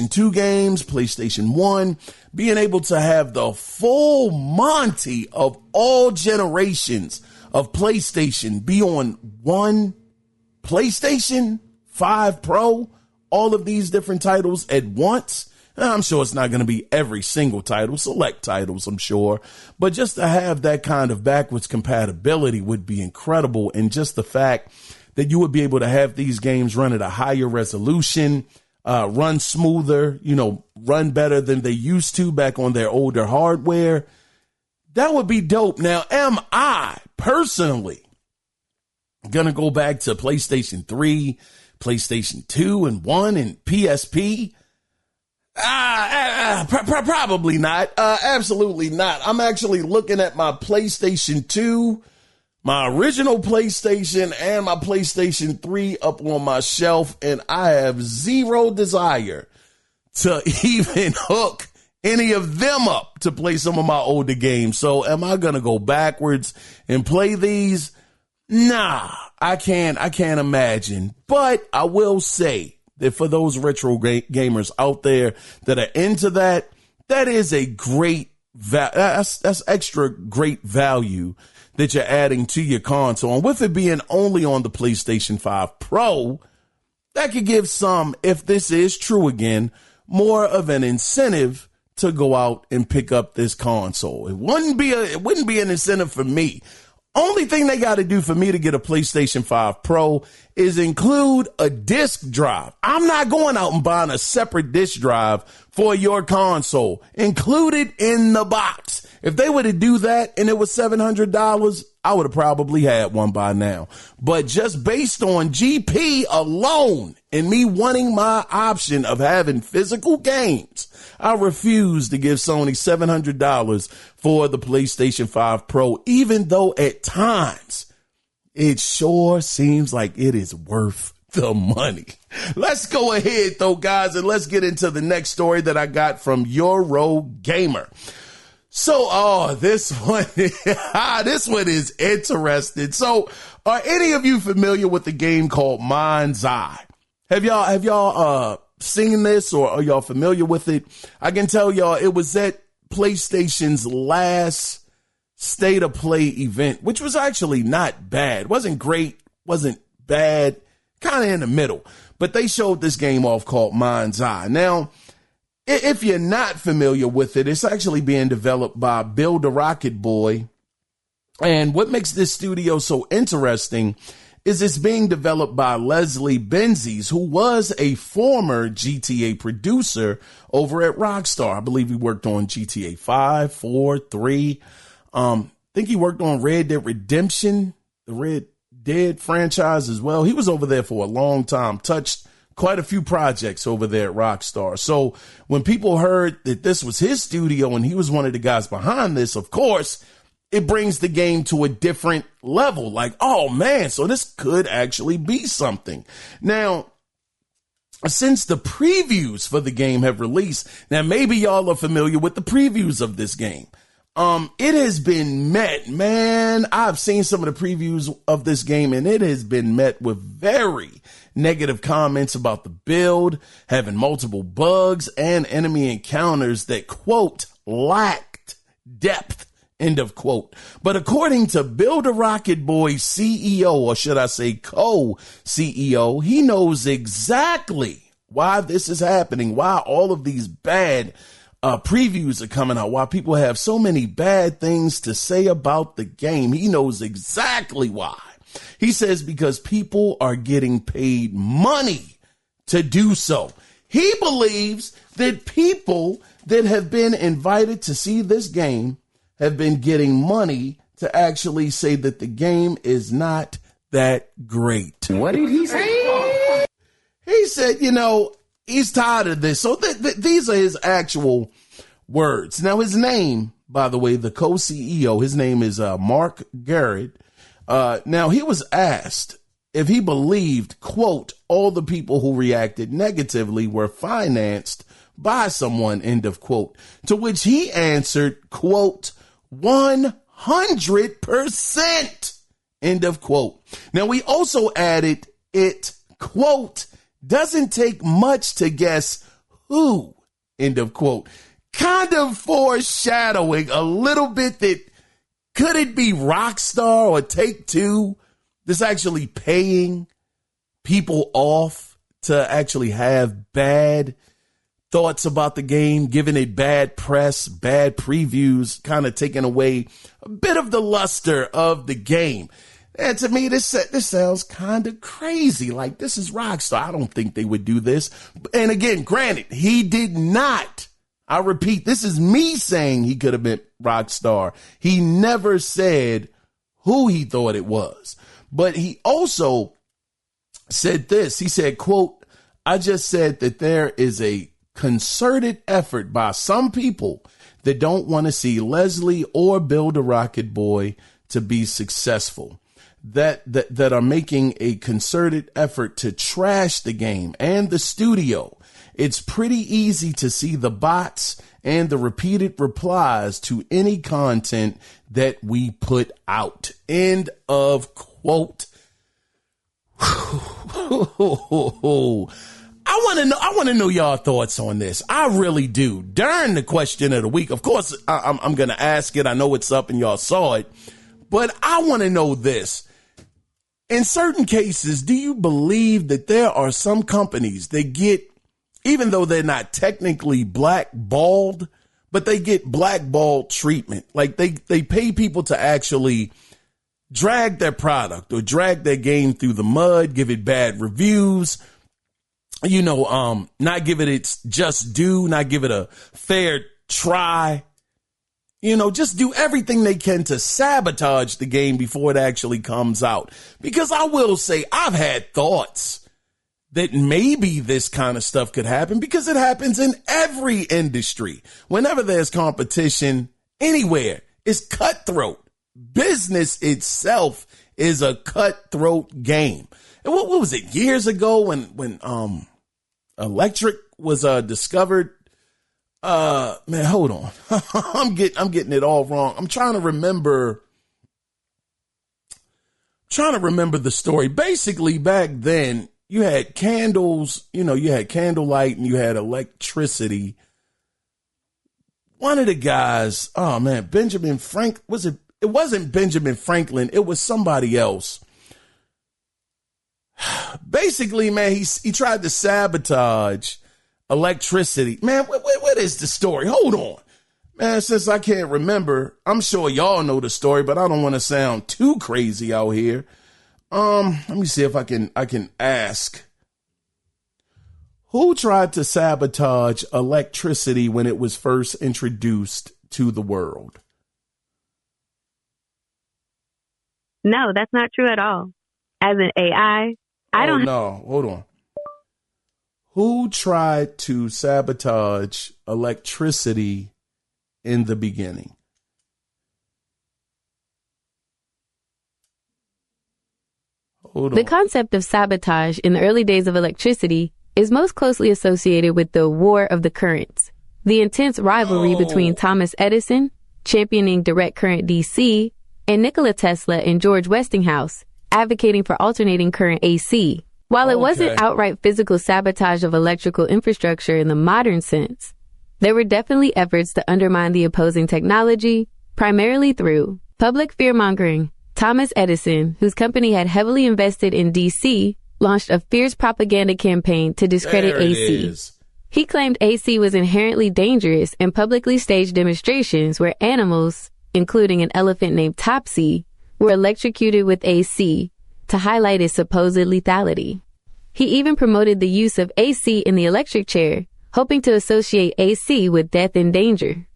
2 games, PlayStation 1, being able to have the full Monty of all generations of PlayStation be on one PlayStation 5 Pro, all of these different titles at once. I'm sure it's not going to be every single title, select titles, I'm sure. But just to have that kind of backwards compatibility would be incredible. And just the fact that you would be able to have these games run at a higher resolution, run smoother, run better than they used to back on their older hardware. That would be dope. Now, am I personally going to go back to PlayStation 3, PlayStation 2 and 1 and PSP? Probably not. Absolutely not. I'm actually looking at my PlayStation 2, my original PlayStation, and my PlayStation 3 up on my shelf, and I have zero desire to even hook any of them up to play some of my older games. So am I going to go backwards and play these? Nah, I can't imagine. But I will say that for those retro gamers out there that are into that, that is a great that's extra great value that you're adding to your console. And with it being only on the PlayStation 5 Pro, that could give some, if this is true again, more of an incentive to go out and pick up this console. It wouldn't be an incentive for me. Only thing they got to do for me to get a PlayStation 5 Pro is include a disk drive. I'm not going out and buying a separate disk drive for your console. Include it in the box. If they were to do that and it was $700, I would have probably had one by now. But just based on GP alone and me wanting my option of having physical games, I refuse to give Sony $700 for the PlayStation 5 Pro, even though at times it sure seems like it is worth the money. Let's go ahead though, guys, and let's get into the next story that I got from Eurogamer. So, this one is interesting. So, are any of you familiar with the game called Mind's Eye? Have y'all seen this, or are y'all familiar with it? I can tell y'all it was at PlayStation's last State of Play event, which was actually not bad. Wasn't great, wasn't bad, kind of in the middle. But they showed this game off called Mind's Eye. Now, if you're not familiar with it, it's actually being developed by Build a Rocket Boy. And what makes this studio so interesting is it's being developed by Leslie Benzies, who was a former GTA producer over at Rockstar. I believe he worked on GTA 5, 4, 3. I think he worked on Red Dead Redemption, the Red Dead franchise as well. He was over there for a long time, touched quite a few projects over there at Rockstar. So when people heard that this was his studio and he was one of the guys behind this, of course, it brings the game to a different level. Like, oh man, so this could actually be something. Now, since the previews for the game have released, now maybe y'all are familiar with the previews of this game. It has been met, man. I've seen some of the previews of this game and it has been met with very negative comments about the build, having multiple bugs and enemy encounters that, quote, lacked depth, end of quote. But according to Build a Rocket Boy's CEO, or should I say co-CEO, he knows exactly why this is happening, why all of these bad previews are coming out, why people have so many bad things to say about the game. He knows exactly why. He says because people are getting paid money to do so. He believes that people that have been invited to see this game have been getting money to actually say that the game is not that great. What did he say? He said, he's tired of this. So these are his actual words. Now, his name by the way, the co-CEO, his name is Mark Garrett. Now, he was asked if he believed, quote, all the people who reacted negatively were financed by someone, end of quote, to which he answered, quote, 100%, end of quote. Now, we also added it, quote, doesn't take much to guess who, end of quote. Kind of foreshadowing a little bit that could it be Rockstar or Take-Two that's actually paying people off to actually have bad thoughts about the game, giving it bad press, bad previews, kind of taking away a bit of the luster of the game. And to me, this sounds kind of crazy. Like, this is Rockstar. I don't think they would do this. And again, granted, he did not. I repeat, this is me saying he could have been Rockstar. He never said who he thought it was. But he also said this. He said, quote, I just said that there is a concerted effort by some people that don't want to see Leslie or Build a Rocket Boy to be successful, that are making a concerted effort to trash the game and the studio. It's pretty easy to see the bots and the repeated replies to any content that we put out. End of quote. I want to know y'all thoughts on this. I really do. During the question of the week, of course, I'm going to ask it. I know it's up and y'all saw it, but I want to know this. In certain cases, do you believe that there are some companies that get, even though they're not technically blackballed, but they get blackballed treatment? Like they pay people to actually drag their product or drag their game through the mud, give it bad reviews, not give it its just due, not give it a fair try, just do everything they can to sabotage the game before it actually comes out. Because I will say I've had thoughts that maybe this kind of stuff could happen because it happens in every industry. Whenever there's competition anywhere, it's cutthroat. Business itself is a cutthroat game. And what was it, years ago when electric was discovered? Man, hold on. I'm getting it all wrong. I'm trying to remember the story. Basically, back then you had candles, you had candlelight and you had electricity. One of the guys, oh man, Benjamin Frank, it wasn't Benjamin Franklin. It was somebody else. Basically, man, he tried to sabotage electricity. Man, what is the story? Hold on. Man, since I can't remember, I'm sure y'all know the story, but I don't want to sound too crazy out here. Let me see if I can ask. Who tried to sabotage electricity when it was first introduced to the world? No, that's not true at all. As an AI, I don't. No, hold on. Who tried to sabotage electricity in the beginning? Hold on. The concept of sabotage in the early days of electricity is most closely associated with the War of the Currents, the intense rivalry between Thomas Edison, championing direct current DC, and Nikola Tesla and George Westinghouse, advocating for alternating current AC. While it wasn't outright physical sabotage of electrical infrastructure in the modern sense, there were definitely efforts to undermine the opposing technology, primarily through public fear-mongering. Thomas Edison, whose company had heavily invested in DC, launched a fierce propaganda campaign to discredit AC. He claimed AC was inherently dangerous and publicly staged demonstrations where animals, including an elephant named Topsy, were electrocuted with AC to highlight its supposed lethality. He even promoted the use of AC in the electric chair, hoping to associate AC with death and danger.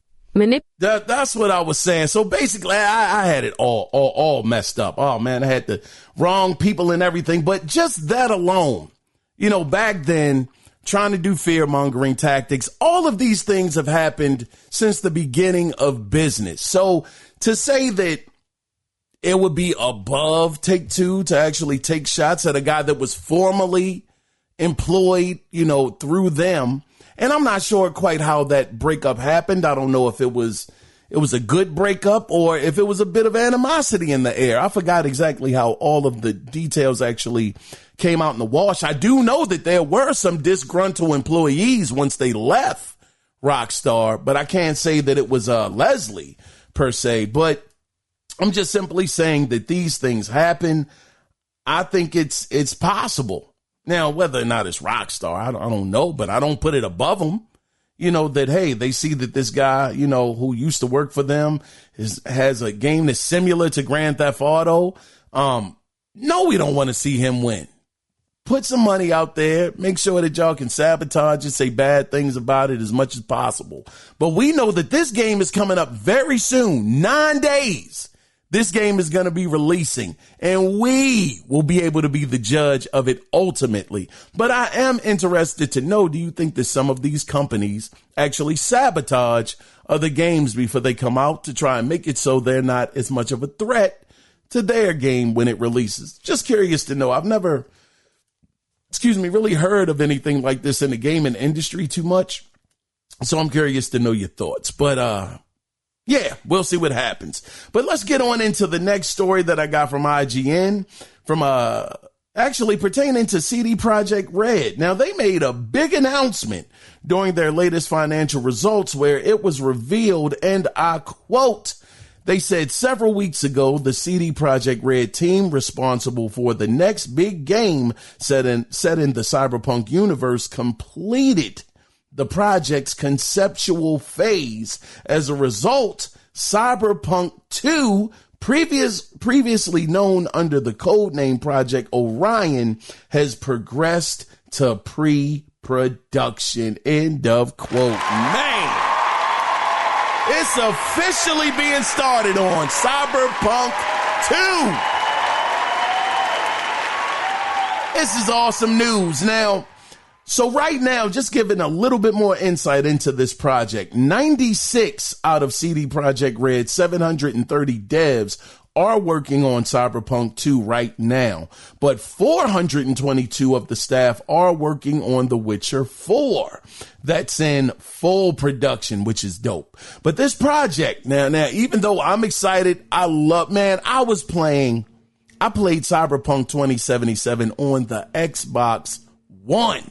That's what I was saying. So basically, I had it all messed up. Oh man, I had the wrong people and everything. But just that alone, back then, trying to do fear-mongering tactics. All of these things have happened since the beginning of business. So to say that it would be above Take-Two to actually take shots at a guy that was formerly employed, through them. And I'm not sure quite how that breakup happened. I don't know if it was a good breakup or if it was a bit of animosity in the air. I forgot exactly how all of the details actually came out in the wash. I do know that there were some disgruntled employees once they left Rockstar, but I can't say that it was Leslie per se. But I'm just simply saying that these things happen. I think it's possible. Now, whether or not it's Rockstar, I don't know, but I don't put it above them. That, hey, they see that this guy, who used to work for them has a game that's similar to Grand Theft Auto. No, we don't want to see him win. Put some money out there. Make sure that y'all can sabotage and say bad things about it as much as possible. But we know that this game is coming up very soon, 9 days. This game is going to be releasing, and we will be able to be the judge of it ultimately. But I am interested to know, do you think that some of these companies actually sabotage other games before they come out to try and make it so they're not as much of a threat to their game when it releases? Just curious to know. I've never, really heard of anything like this in the gaming industry too much. So I'm curious to know your thoughts. But, yeah, we'll see what happens. But let's get on into the next story that I got from IGN, from actually pertaining to CD Projekt Red. Now, they made a big announcement during their latest financial results where it was revealed, and I quote, they said several weeks ago, the CD Projekt Red team responsible for the next big game set in the Cyberpunk universe completed the project's conceptual phase. As a result, Cyberpunk 2, previously known under the codename Project Orion, has progressed to pre-production. End of quote. Man, it's officially being started on Cyberpunk 2. This is awesome news. Now, so right now, just giving a little bit more insight into this project, 96 out of CD Projekt Red, 730 devs are working on Cyberpunk 2 right now, but 422 of the staff are working on The Witcher 4. That's in full production, which is dope. But this project, now, even though I'm excited, I played Cyberpunk 2077 on the Xbox One.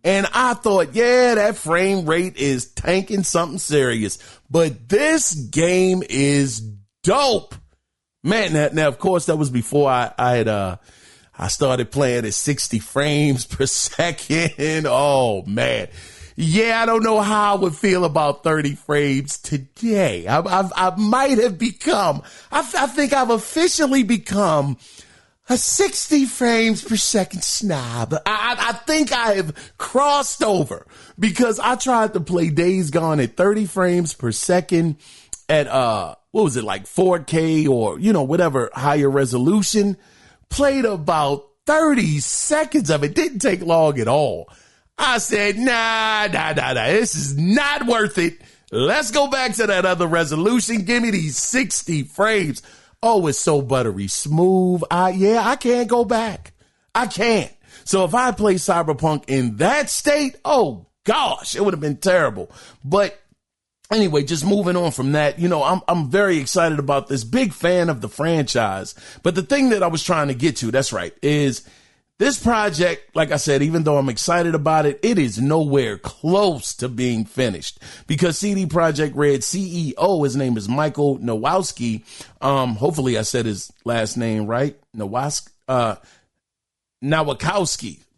And I thought, yeah, that frame rate is tanking something serious. But this game is dope. Man, now of course, that was before I started playing at 60 frames per second. Oh, man. Yeah, I don't know how I would feel about 30 frames today. I might have become, I think I've officially become a 60 frames per second snob. I think I have crossed over because I tried to play Days Gone at 30 frames per second at, what was it, like 4K or, whatever higher resolution. Played about 30 seconds of it. Didn't take long at all. I said, nah, this is not worth it. Let's go back to that other resolution. Give me these 60 frames. Oh, it's so buttery smooth. I can't go back. I can't. So if I play Cyberpunk in that state, oh gosh, it would have been terrible. But anyway, just moving on from that, I'm very excited about this, big fan of the franchise. But the thing that I was trying to get to, that's right, is this project, like I said, even though I'm excited about it, it is nowhere close to being finished because CD Projekt Red CEO, his name is Michael Nowakowski. Hopefully I said his last name right. Nowakowski,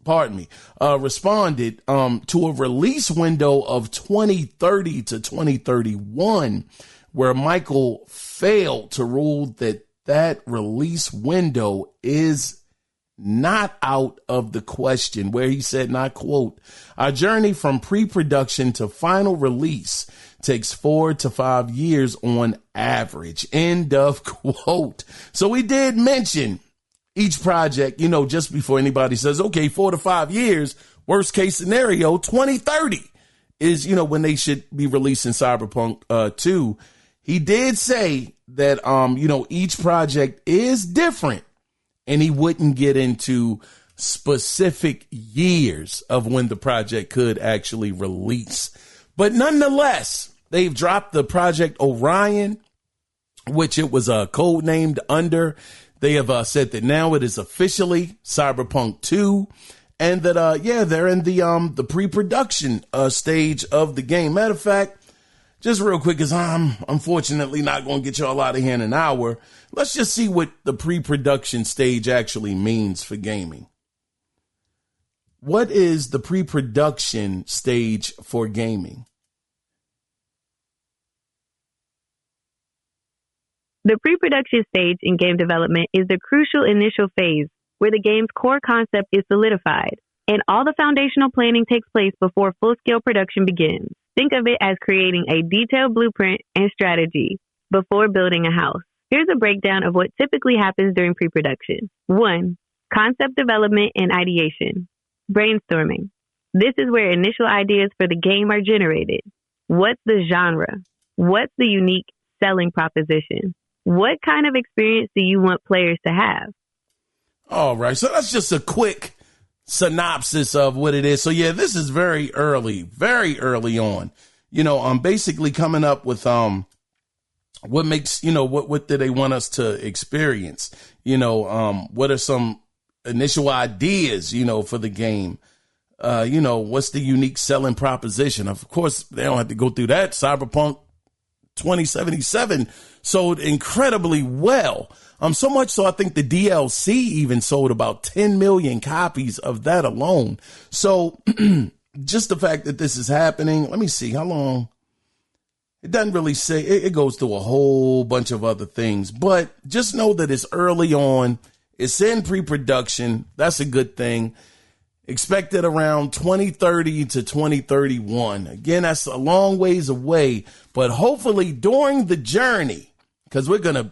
pardon me, responded to a release window of 2030 to 2031, where Michael failed to rule that release window is not out of the question, where he said, and I quote, "Our journey from pre-production to final release takes 4 to 5 years on average." End of quote. So we did mention each project, just before anybody says, okay, 4 to 5 years, worst case scenario, 2030 is, when they should be releasing Cyberpunk 2. He did say that, each project is different, and he wouldn't get into specific years of when the project could actually release. But nonetheless, they've dropped the Project Orion, which it was codenamed under. They have said that now it is officially Cyberpunk 2, and that they're in the pre-production stage of the game. Matter of fact, just real quick, because I'm unfortunately not going to get y'all out of here in an hour, let's just see what the pre-production stage actually means for gaming. What is the pre-production stage for gaming? The pre-production stage in game development is the crucial initial phase where the game's core concept is solidified and all the foundational planning takes place before full-scale production begins. Think of it as creating a detailed blueprint and strategy before building a house. Here's a breakdown of what typically happens during pre-production. 1. Concept development and ideation. Brainstorming. This is where initial ideas for the game are generated. What's the genre? What's the unique selling proposition? What kind of experience do you want players to have? All right. So that's just a quick synopsis of what it is. So yeah, this is very early on. I'm basically coming up with what makes, what do they want us to experience? What are some initial ideas, for the game? What's the unique selling proposition? Of course, they don't have to go through that. Cyberpunk 2077 sold incredibly well. So much so I think the DLC even sold about 10 million copies of that alone. So just the fact that this is happening, let me see how long. It doesn't really say. It goes through a whole bunch of other things, but just know that it's early on. It's in pre-production. That's a good thing. Expected around 2030 to 2031. Again, that's a long ways away, but hopefully during the journey, because we're going to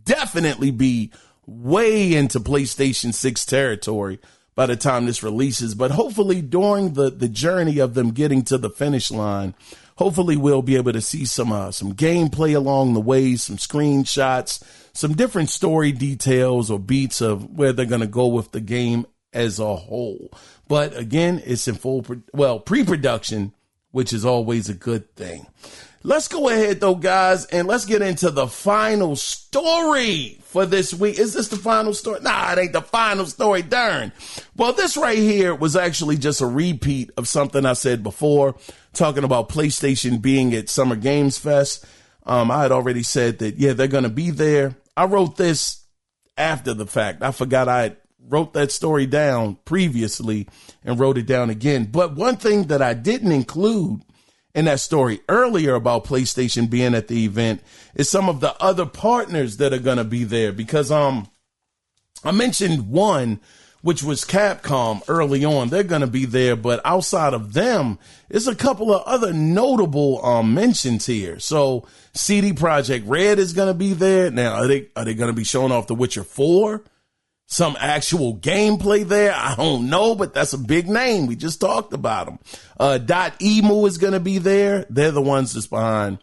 definitely be way into PlayStation 6 territory by the time this releases, but hopefully during the journey of them getting to the finish line, hopefully we'll be able to see some gameplay along the way, some screenshots, some different story details or beats of where they're going to go with the game as a whole. But again, it's in pre-production, which is always a good thing. Let's go ahead though, guys, and let's get into the final story for this week. Is this the final story? Nah, it ain't the final story, darn. Well, this right here was actually just a repeat of something I said before, talking about PlayStation being at Summer Games Fest. I had already said that, yeah, they're going to be there. I wrote this after the fact. I forgot I wrote that story down previously and wrote it down again. But one thing that I didn't include in that story earlier about PlayStation being at the event is some of the other partners that are going to be there, because I mentioned one, which was Capcom early on. They're going to be there, but outside of them, there's a couple of other notable mentions here. So CD Projekt Red is going to be there. Now, are they going to be showing off The Witcher 4? Some actual gameplay there? I don't know, but that's a big name. We just talked about them. Emu is going to be there. They're the ones that's behind.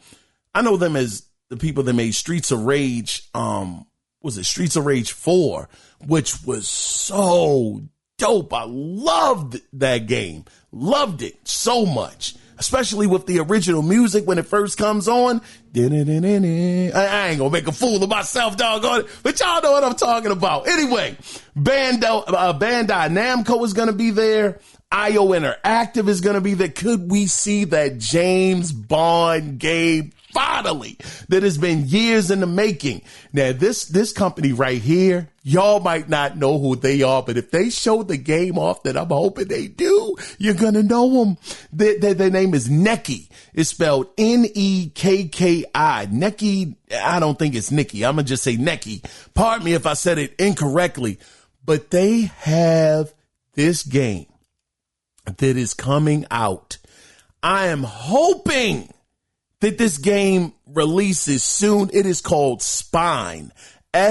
I know them as the people that made Streets of Rage. Was it Streets of Rage 4, which was so dope. I loved that game. Loved it so much, especially with the original music when it first comes on. I ain't gonna make a fool of myself, doggone it, but y'all know what I'm talking about. Anyway, Bandai Namco is gonna be there. IO Interactive is gonna be there. Could we see that James Bond game finally, that has been years in the making? Now, this company right here, y'all might not know who they are, but if they show the game off, that I'm hoping they do, you're gonna know them. Their name is Neki. It's spelled Nekki. Neki, I don't think it's Nikki. I'm gonna just say Neki. Pardon me if I said it incorrectly, but they have this game that is coming out. I am hoping that this game releases soon. It is called Spine,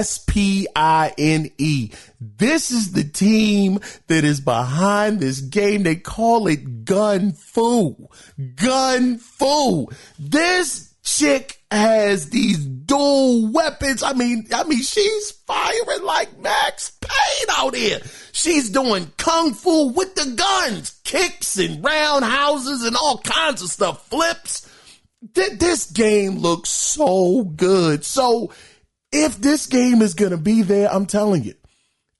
Spine. This is the team that is behind this game. They call it Gun Fu. Gun Fu. This chick has these dual weapons. I mean, she's firing like Max Payne out here. She's doing kung fu with the guns, kicks and roundhouses and all kinds of stuff, flips. This game looks so good. So if this game is going to be there, I'm telling you,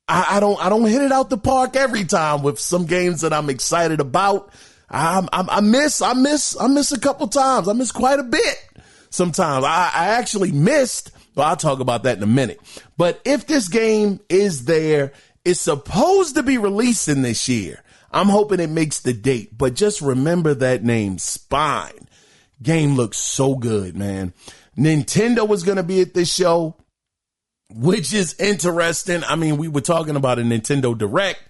I don't hit it out the park every time with some games that I'm excited about. I miss a couple times. I miss quite a bit. Sometimes I actually missed, but I'll talk about that in a minute. But if this game is there, it's supposed to be releasing this year. I'm hoping it makes the date, but just remember that name, Spine. Game looks so good, man. Nintendo was going to be at this show, which is interesting. I mean, we were talking about a Nintendo Direct.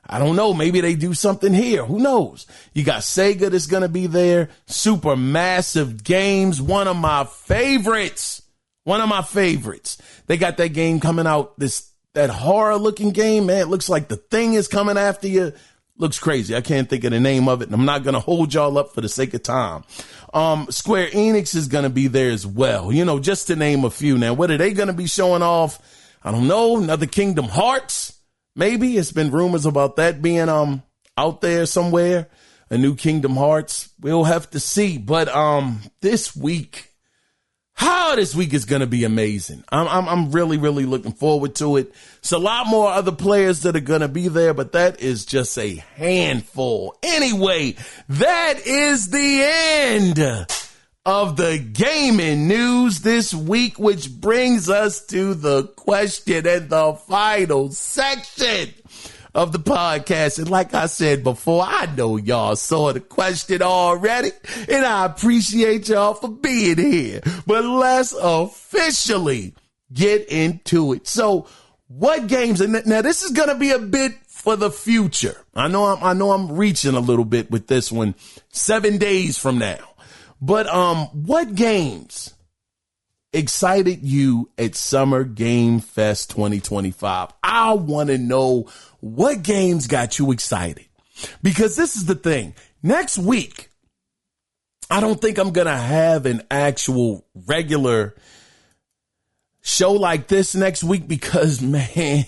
I don't know. Maybe they do something here. Who knows? You got Sega that's going to be there. Supermassive Games. One of my favorites. They got that game coming out. That horror looking game, man. It looks like The Thing is coming after you. Looks crazy. I can't think of the name of it, and I'm not going to hold y'all up for the sake of time. Square Enix is going to be there as well. You know, just to name a few. Now, what are they going to be showing off? I don't know. Another Kingdom Hearts. Maybe. It's been rumors about that being out there somewhere. A new Kingdom Hearts. We'll have to see. But this week is gonna be amazing. I'm really, really looking forward to it. It's a lot more other players that are gonna be there, but that is just a handful. Anyway, that is the end of the gaming news this week, which brings us to the question and the final section of the podcast. And like I said before, I know y'all saw the question already, and I appreciate y'all for being here. But let's officially get into it. So what games, and now this is going to be a bit for the future. I know I'm reaching a little bit with this one, 7 days from now. But what games excited you at Summer Game Fest 2025? I want to know what games got you excited. Because this is the thing. Next week, I don't think I'm going to have an actual regular show like this next week because, man,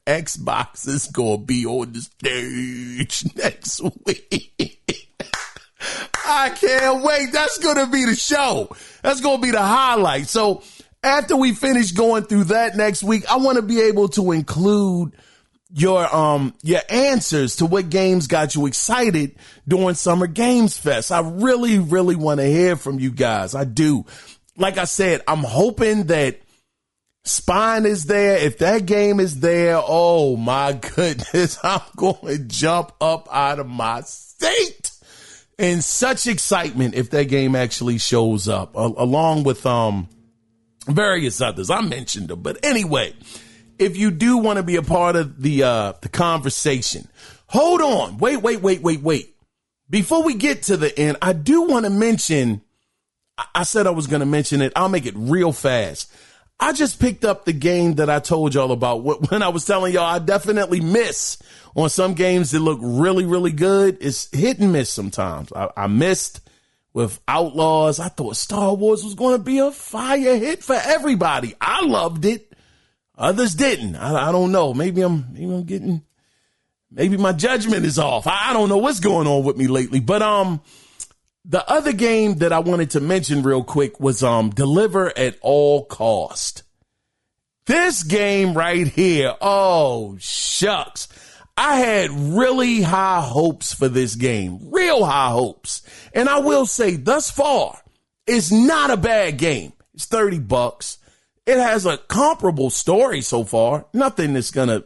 Xbox is going to be on the stage next week. I can't wait. That's going to be the show. That's going to be the highlight. So after we finish going through that next week, I want to be able to include your answers to what games got you excited during Summer Games Fest. I really, really want to hear from you guys. I do. Like I said, I'm hoping that Spine is there. If that game is there, oh my goodness, I'm going to jump up out of my seat. And such excitement if that game actually shows up, along with various others. I mentioned them. But anyway, if you do want to be a part of the conversation, hold on. Wait. Before we get to the end, I do want to mention, I said I was going to mention it. I'll make it real fast. I just picked up the game that I told y'all about when I was telling y'all I definitely miss on some games that look really, really good. It's hit and miss sometimes. I missed with Outlaws. I thought Star Wars was going to be a fire hit for everybody. I loved it. Others didn't. I don't know. Maybe my judgment is off. I don't know what's going on with me lately. But the other game that I wanted to mention real quick was Deliver at All Cost. This game right here, oh, shucks. I had really high hopes for this game, real high hopes. And I will say thus far, it's not a bad game. It's $30. It has a comparable story so far. Nothing that's going to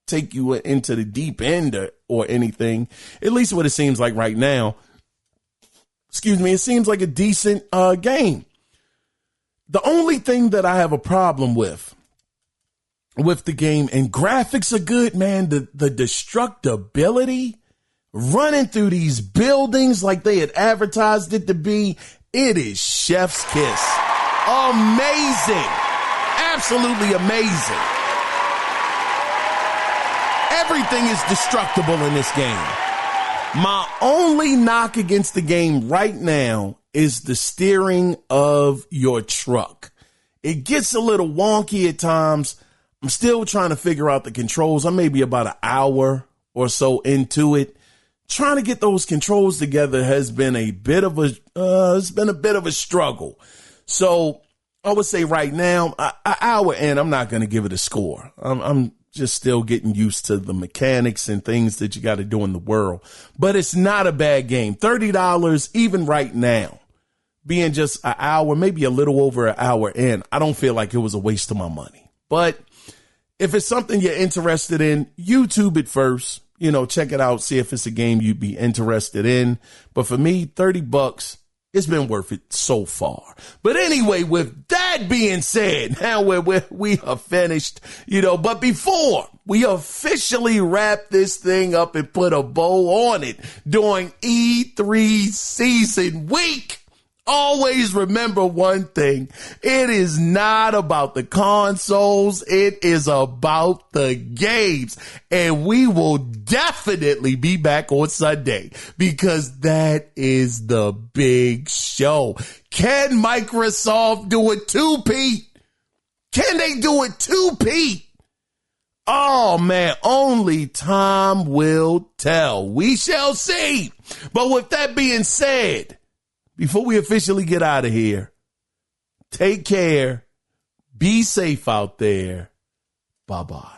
take you into the deep end or anything, at least what it seems like right now. Excuse me. It seems like a decent game. The only thing that I have a problem with the game, and graphics are good, man, the destructibility, running through these buildings like they had advertised it to be, it is chef's kiss. Amazing. absolutely amazing. Everything is destructible in this game. My only knock against the game right now is the steering of your truck. It gets a little wonky at times. I'm still trying to figure out the controls. I'm maybe about an hour or so into it. Trying to get those controls together has been a bit of a struggle. So I would say right now, an hour in, I'm not going to give it a score. I'm just still getting used to the mechanics and things that you got to do in the world. But it's not a bad game. $30, even right now, being just an hour, maybe a little over an hour in, I don't feel like it was a waste of my money. But if it's something you're interested in, YouTube it first. Check it out, see if it's a game you'd be interested in. But for me, $30, it's been worth it so far. But anyway, with that being said, now we are finished, but before we officially wrap this thing up and put a bow on it during E3 season week, always remember one thing. It is not about the consoles. It is about the games. And we will definitely be back on Sunday because that is the big show. Can Microsoft do it two-peat? Can they do it two-peat? Oh, man, only time will tell. We shall see. But with that being said, before we officially get out of here, take care. Be safe out there. Bye-bye.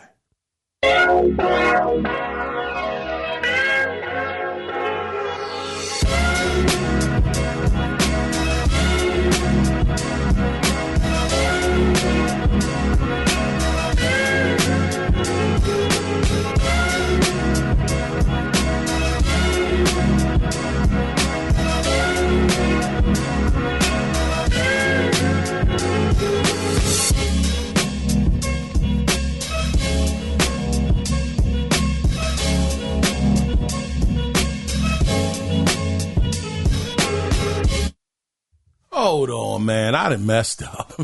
Hold on, man. I done messed up.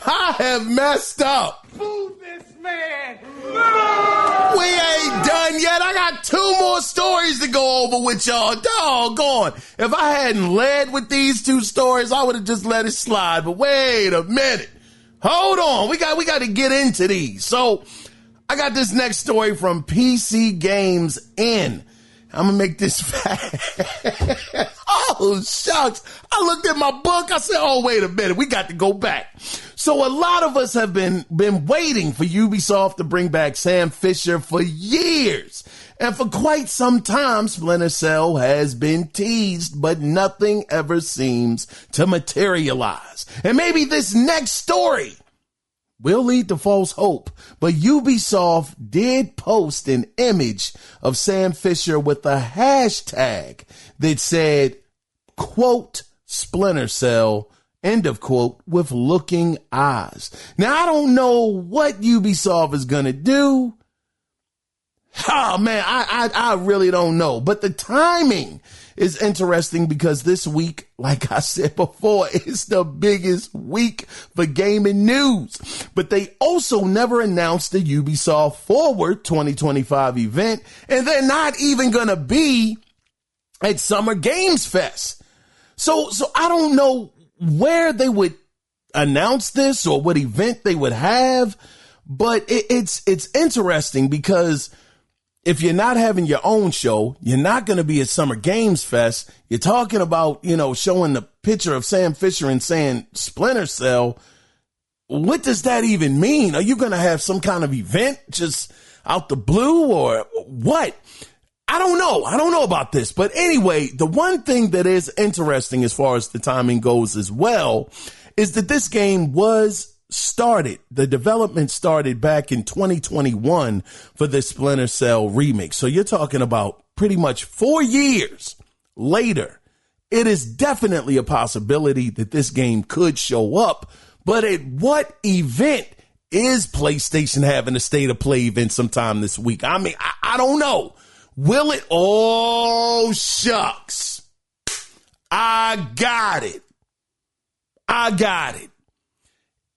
I have messed up. Move this man. We ain't done yet. I got two more stories to go over with y'all. Doggone. If I hadn't led with these two stories, I would have just let it slide. But wait a minute. Hold on. We got to get into these. So I got this next story from PC Games In. I'm going to make this fast. Oh, shucks. I looked at my book. I said, oh, wait a minute. We got to go back. So a lot of us have been waiting for Ubisoft to bring back Sam Fisher for years. And for quite some time, Splinter Cell has been teased, but nothing ever seems to materialize. And maybe this next story will lead to false hope, but Ubisoft did post an image of Sam Fisher with a hashtag that said, quote, Splinter Cell, end of quote, with looking eyes. Now, I don't know what Ubisoft is going to do. Oh, man, I really don't know. But the timing is interesting because this week, like I said before, is the biggest week for gaming news. But they also never announced the Ubisoft Forward 2025 event, and they're not even going to be at Summer Games Fest. So I don't know where they would announce this or what event they would have, but it's interesting because if you're not having your own show, you're not going to be at Summer Games Fest. You're talking about, showing the picture of Sam Fisher and saying Splinter Cell. What does that even mean? Are you going to have some kind of event just out the blue or what? I don't know. I don't know about this. But anyway, the one thing that is interesting as far as the timing goes as well is that this game was started. The development started back in 2021 for the Splinter Cell remake. So you're talking about pretty much 4 years later. It is definitely a possibility that this game could show up. But at what event is PlayStation having a State of Play event sometime this week? I mean, I don't know. Will it? Oh, shucks. I got it.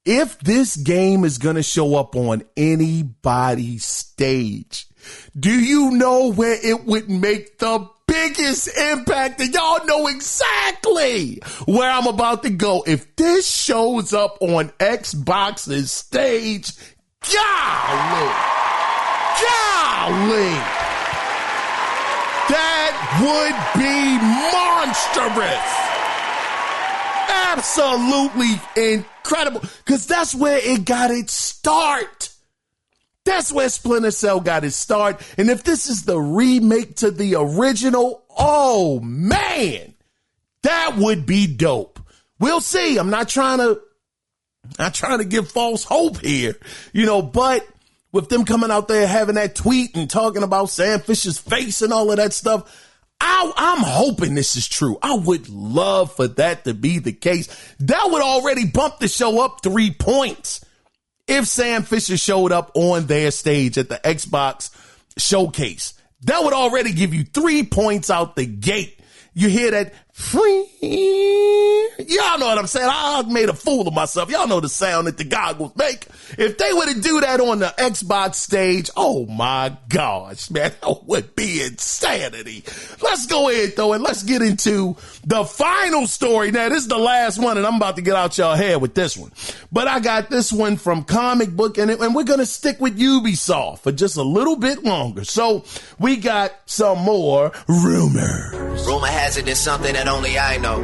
if this game is going to show up on anybody's stage, do you know where it would make the biggest impact? And y'all know exactly where I'm about to go. If this shows up on Xbox's stage, golly, that would be monstrous. Absolutely incredible. Because that's where it got its start. That's where Splinter Cell got its start. And if this is the remake to the original, oh man, that would be dope. We'll see. I'm not trying to give false hope here, but with them coming out there having that tweet and talking about Sam Fisher's face and all of that stuff, I'm hoping this is true. I would love for that to be the case. That would already bump the show up 3 points if Sam Fisher showed up on their stage at the Xbox showcase. That would already give you 3 points out the gate. You hear that? Y'all know what I'm saying. I made a fool of myself. Y'all know the sound that the goggles make. If they were to do that on the Xbox stage, oh my gosh, man, that would be insanity. Let's go ahead, though, and let's get into the final story. Now, this is the last one, and I'm about to get out y'all hair with this one. But I got this one from Comic Book, and we're going to stick with Ubisoft for just a little bit longer. So we got some more rumors. Rumor has it there's something that only I know.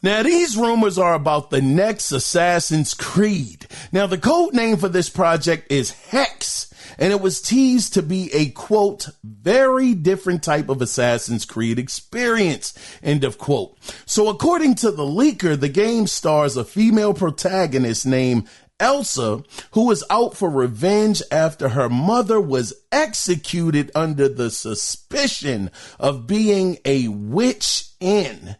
Now, these rumors are about the next Assassin's Creed. Now, the code name for this project is Hex, and it was teased to be a, quote, very different type of Assassin's Creed experience, end of quote. So according to the leaker, the game stars a female protagonist named Elsa, who was out for revenge after her mother was executed under the suspicion of being a witch in,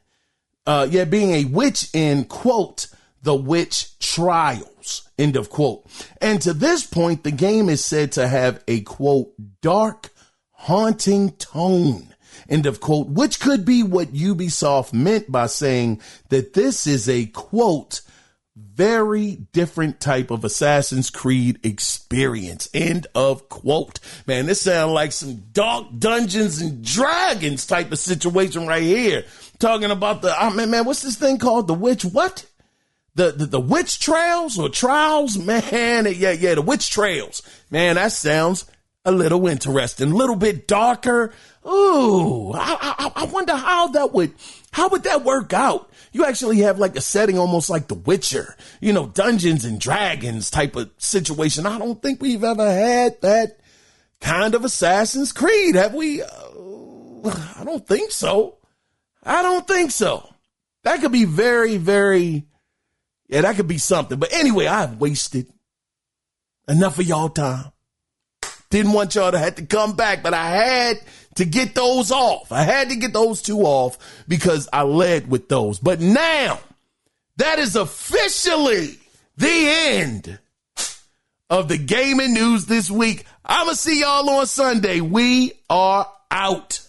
quote, the witch trials, end of quote. And to this point, the game is said to have a, quote, dark, haunting tone, end of quote, which could be what Ubisoft meant by saying that this is a, quote, very different type of Assassin's Creed experience, end of quote. Man, this sounds like some dark Dungeons and Dragons type of situation right here. Talking about man, what's this thing called? The witch, what? The witch trails or trials? Man, yeah, the witch trails. Man, that sounds a little interesting, a little bit darker. Ooh, I wonder how would that work out? You actually have like a setting almost like The Witcher, Dungeons and Dragons type of situation. I don't think we've ever had that kind of Assassin's Creed, have we? I don't think so. That could be very, very, that could be something. But anyway, I've wasted enough of y'all time. Didn't want y'all to have to come back, but I had to get those off. I had to get those two off because I led with those. But now, that is officially the end of the gaming news this week. I'm going to see y'all on Sunday. We are out.